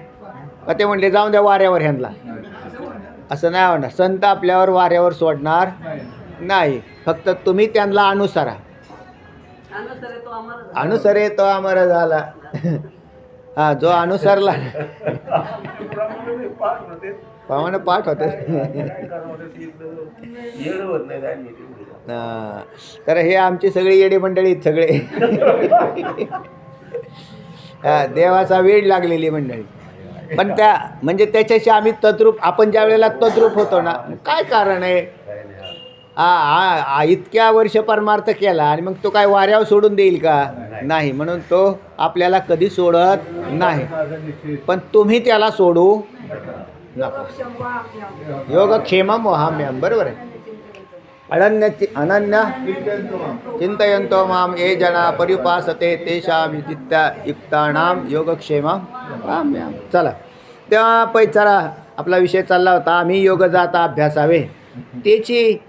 का. ते म्हणले जाऊन द्या वाऱ्यावर ह्यांना, असं नाही होणार. संत आपल्यावर वाऱ्यावर सोडणार नाही, फक्त तुम्ही त्यांना अनुसरा. अनुसरे तो अमर झाला. हा जो अनुसरला पावानं पाठ होते. तर हे आमची सगळी येडी मंडळी सगळे देवाचा वेळ लागलेली मंडळी. पण त्या म्हणजे त्याच्याशी आम्ही तद्रूप, आपण ज्या वेळेला तद्रूप होतो ना, काय कारण आहे. इतक्या वर्ष परमार्थ केला आणि मग तो काय वाऱ्यावर सोडून देईल का, नाही. म्हणून तो आपल्याला कधी सोडत नाही, पण तुम्ही त्याला सोडू नका. योगक्षेमं वहाम्यहम्, बरोबर आहे. अनन्य चिंतयन्तो माम ये जना पर्युपासते तेषां युक्तानां योगक्षेमं वहाम्यहम्. चला, तेव्हा पैचारा आपला विषय चालला होता, आम्ही योग जाता अभ्यासावे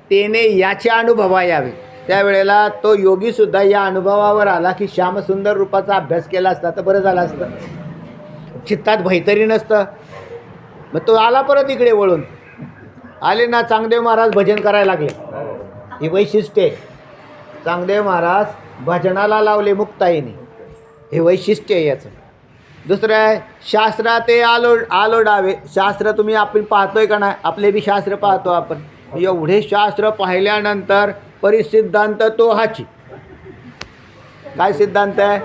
तेने याचे अनुभवा यावे. त्यावेळेला तो योगीसुद्धा या अनुभवावर आला की श्यामसुंदर रूपाचा अभ्यास केला असता तर बरं झालं असतं, चित्तात भैतरी नसतं. मग तो आला परत इकडे वळून आले ना. चांगदेव महाराज भजन करायला लागले, ही वैशिष्ट्य आहे. चांगदेव महाराज भजनाला लावले मुक्ताईने, हे वैशिष्ट्य आहे याचं. दुसरं आहे शास्त्रात ते आलोडावे. शास्त्र तुम्ही आपण पाहतोय का नाही, आपले बी शास्त्र पाहतो आपण. एवढे शास्त्र पाहिल्यानंतर परिसिद्धांत तो हाची. काय सिद्धांत आहे,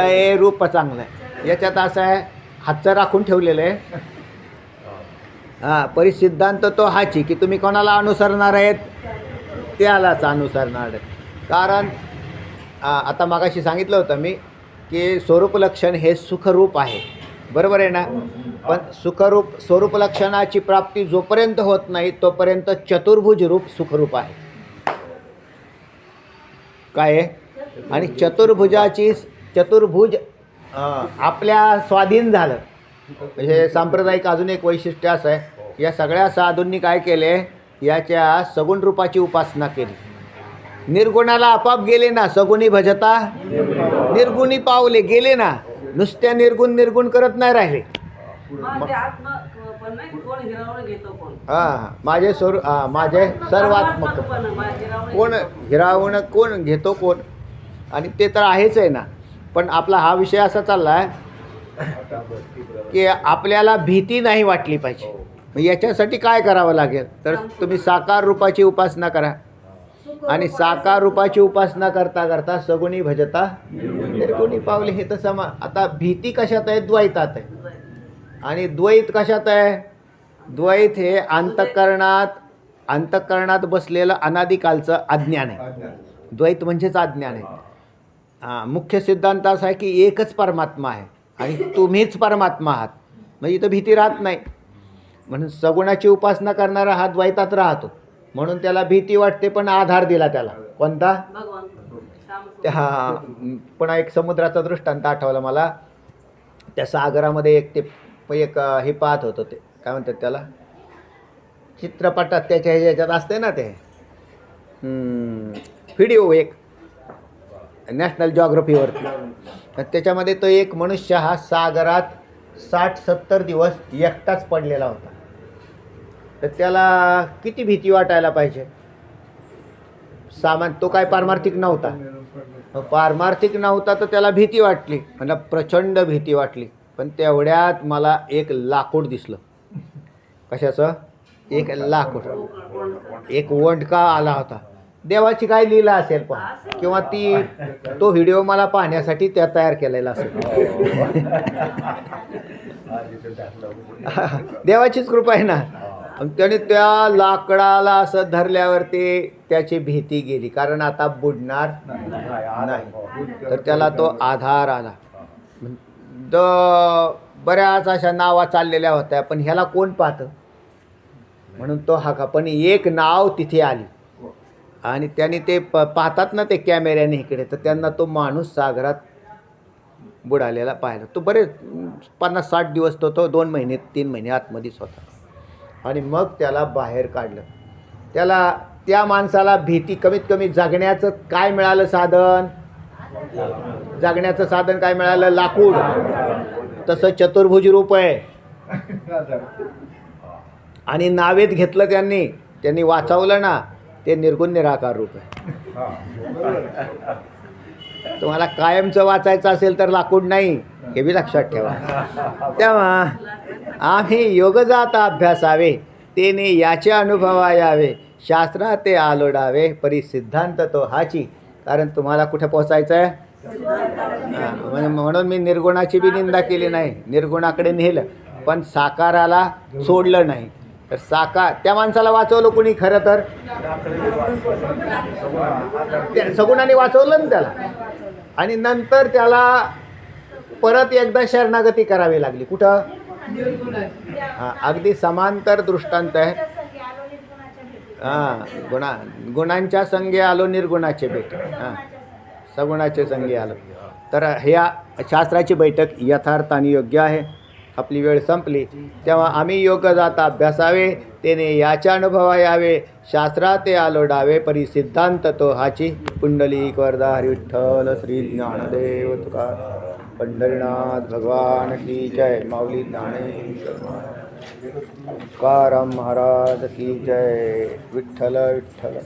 हे रूप चांगलं आहे. याच्यात असं आहे, हातचं राखून ठेवलेलं आहे. परिसिद्धांत तो हाची की तुम्ही कोणाला अनुसरणार आहेत, त्यालाच अनुसरणार आहेत. कारण आता मागाशी सांगितलं होतं मी की स्वरूप लक्षण हे सुखरूप आहे, बरोबर आहे ना. पण सुखरूप स्वरूप लक्षणाची प्राप्ती जोपर्यंत होत नाही तोपर्यंत चतुर्भुज रूप सुखरूप आहे. काय आहे, आणि चतुर्भुज आपल्या स्वाधीन झालं. हे सांप्रदायिक अजून एक वैशिष्ट्य असं आहे, या सगळ्या साधूंनी काय केले, याच्या सगुण रूपाची उपासना केली. निर्गुणाला आपाप गेले ना, सगुणी भजता निर्गुणी पावले गेले ना. नुसत्या निर्गुण करत नाही राहिले. माझे माझे सर्वात्मक कोण हिरावण कोण घेतो कोण, आणि ते तर आहेच आहे ना. पण आपला हा विषय असा चालला आहे की आपल्याला भीती नाही वाटली पाहिजे. मग याच्यासाठी काय करावं लागेल, तर तुम्ही साकार रूपाची उपासना करा. आणि साकार रूपाची उपासना करता करता सगुणी भजता निर्गुणी पावले. हे तर आता भीती कशात आहे, द्वैतात आहे. आणि द्वैत कशात आहे, द्वैत हे अंतःकरणात बसलेलं अनादिकालचं अज्ञान आहे. द्वैत म्हणजेच अज्ञान आहे. मुख्य सिद्धांत असा आहे की एकच परमात्मा आहे आणि तुम्हीच परमात्मा आहात. म्हणजे इथं भीती राहत नाही. म्हणून सगुणाची उपासना करणारा हा द्वैतात राहतो, म्हणून त्याला भीती वाटते. पण आधार दिला त्याला कोणता, पुन्हा एक समुद्राचा दृष्टांत आठवला मला. त्या सागरामध्ये एक हे पाहत होतं, ते काय म्हणतात त्याला, चित्रपटात त्याच्या ह्याच्यात असते ना ते व्हिडिओ, एक नॅशनल जॉग्रफीवरती. तर त्याच्यामध्ये तो एक मनुष्य हा सागरात 60-70 दिवस एकटाच पडलेला होता. तर त्याला किती भीती वाटायला पाहिजे. सामान तो काय पारमार्थिक नव्हता. पारमार्थिक नव्हता तर त्याला भीती वाटली, मला प्रचंड भीती वाटली. पण तेवढ्यात मला एक लाकूड दिसलं. कशाचं? एक लाकूड, एक वंडका आला होता. देवाची काय लीला असेल पण, किंवा तो व्हिडिओ मला पाहण्यासाठी त्या तयार केलेला असेल. देवाचीच कृपा आहे ना. त्याने त्या लाकडाला असं धरल्यावर त्याची भीती गेली, कारण आता बुडणार नाही. तर त्याला तो आधार आला. बऱ्याच अशा नावा चाललेल्या होत्या, पण ह्याला कोण पाहतं म्हणून तो हाका. पण एक नाव तिथे आली आणि त्याने ते पाहतात ना ते कॅमेऱ्याने इकडे, तर त्यांना तो माणूस सागरात बुडालेला पाहिला. तो बरेच 50-60 दिवस तो 2 महिने 3 महिने आतमध्येच होता. आणि मग त्याला बाहेर काढलं. त्या माणसाला भीती, कमीत कमी जगण्याचं काय मिळालं साधन? जगण्याचं साधन काय मिळालं? लाकूड. तसं चतुर्भुज रूप आहे. आणि नावेत घेतलं त्यांनी वाचवलं ना, ते निर्गुण निराकार रूप आहे. तुम्हाला कायमचं वाचायचं असेल तर लाकूड नाही, हे बी लक्षात ठेवा. तेव्हा आम्ही योगजात अभ्यासावे, तेने याचे अनुभवा यावे, शास्त्रा ते आलोडावे, परी सिद्धांत तो हाची. कारण तुम्हाला कुठे पोचायचं आहे? म्हणून मी निर्गुणाची बी निंदा केली नाही, निर्गुणाकडे नेलं, पण साकाराला सोडलं नाही. तर त्या माणसाला वाचवलं कोणी? खरं तर सगुणाने वाचवलं ना त्याला. आणि नंतर त्याला परत एकदा शरणागती करावी लागली. कुठं? हां, अगदी समांतर दृष्टांत आहे. हां, गुणांच्या संगे आलो निर्गुणाचे भेट. हां, सगुणाचे संगे आलो. तर ह्या शास्त्राची बैठक यथार्थाने योग्य आहे. आपली वेळ संपली. तेव्हा आम्ही योग जाता अभ्यासावे, तेने याच्या अनुभवा यावे, शास्त्रा ते आलोडावे, परी सिद्धांत तो हाची. पुंडलिक वरदा हरी विठ्ठल श्री ज्ञानदेव तुकाराम पंढरीनाथ भगवान की जय. माऊली ज्ञानेश्वर तुकाराम महाराज की जय. विठ्ठल विठ्ठल.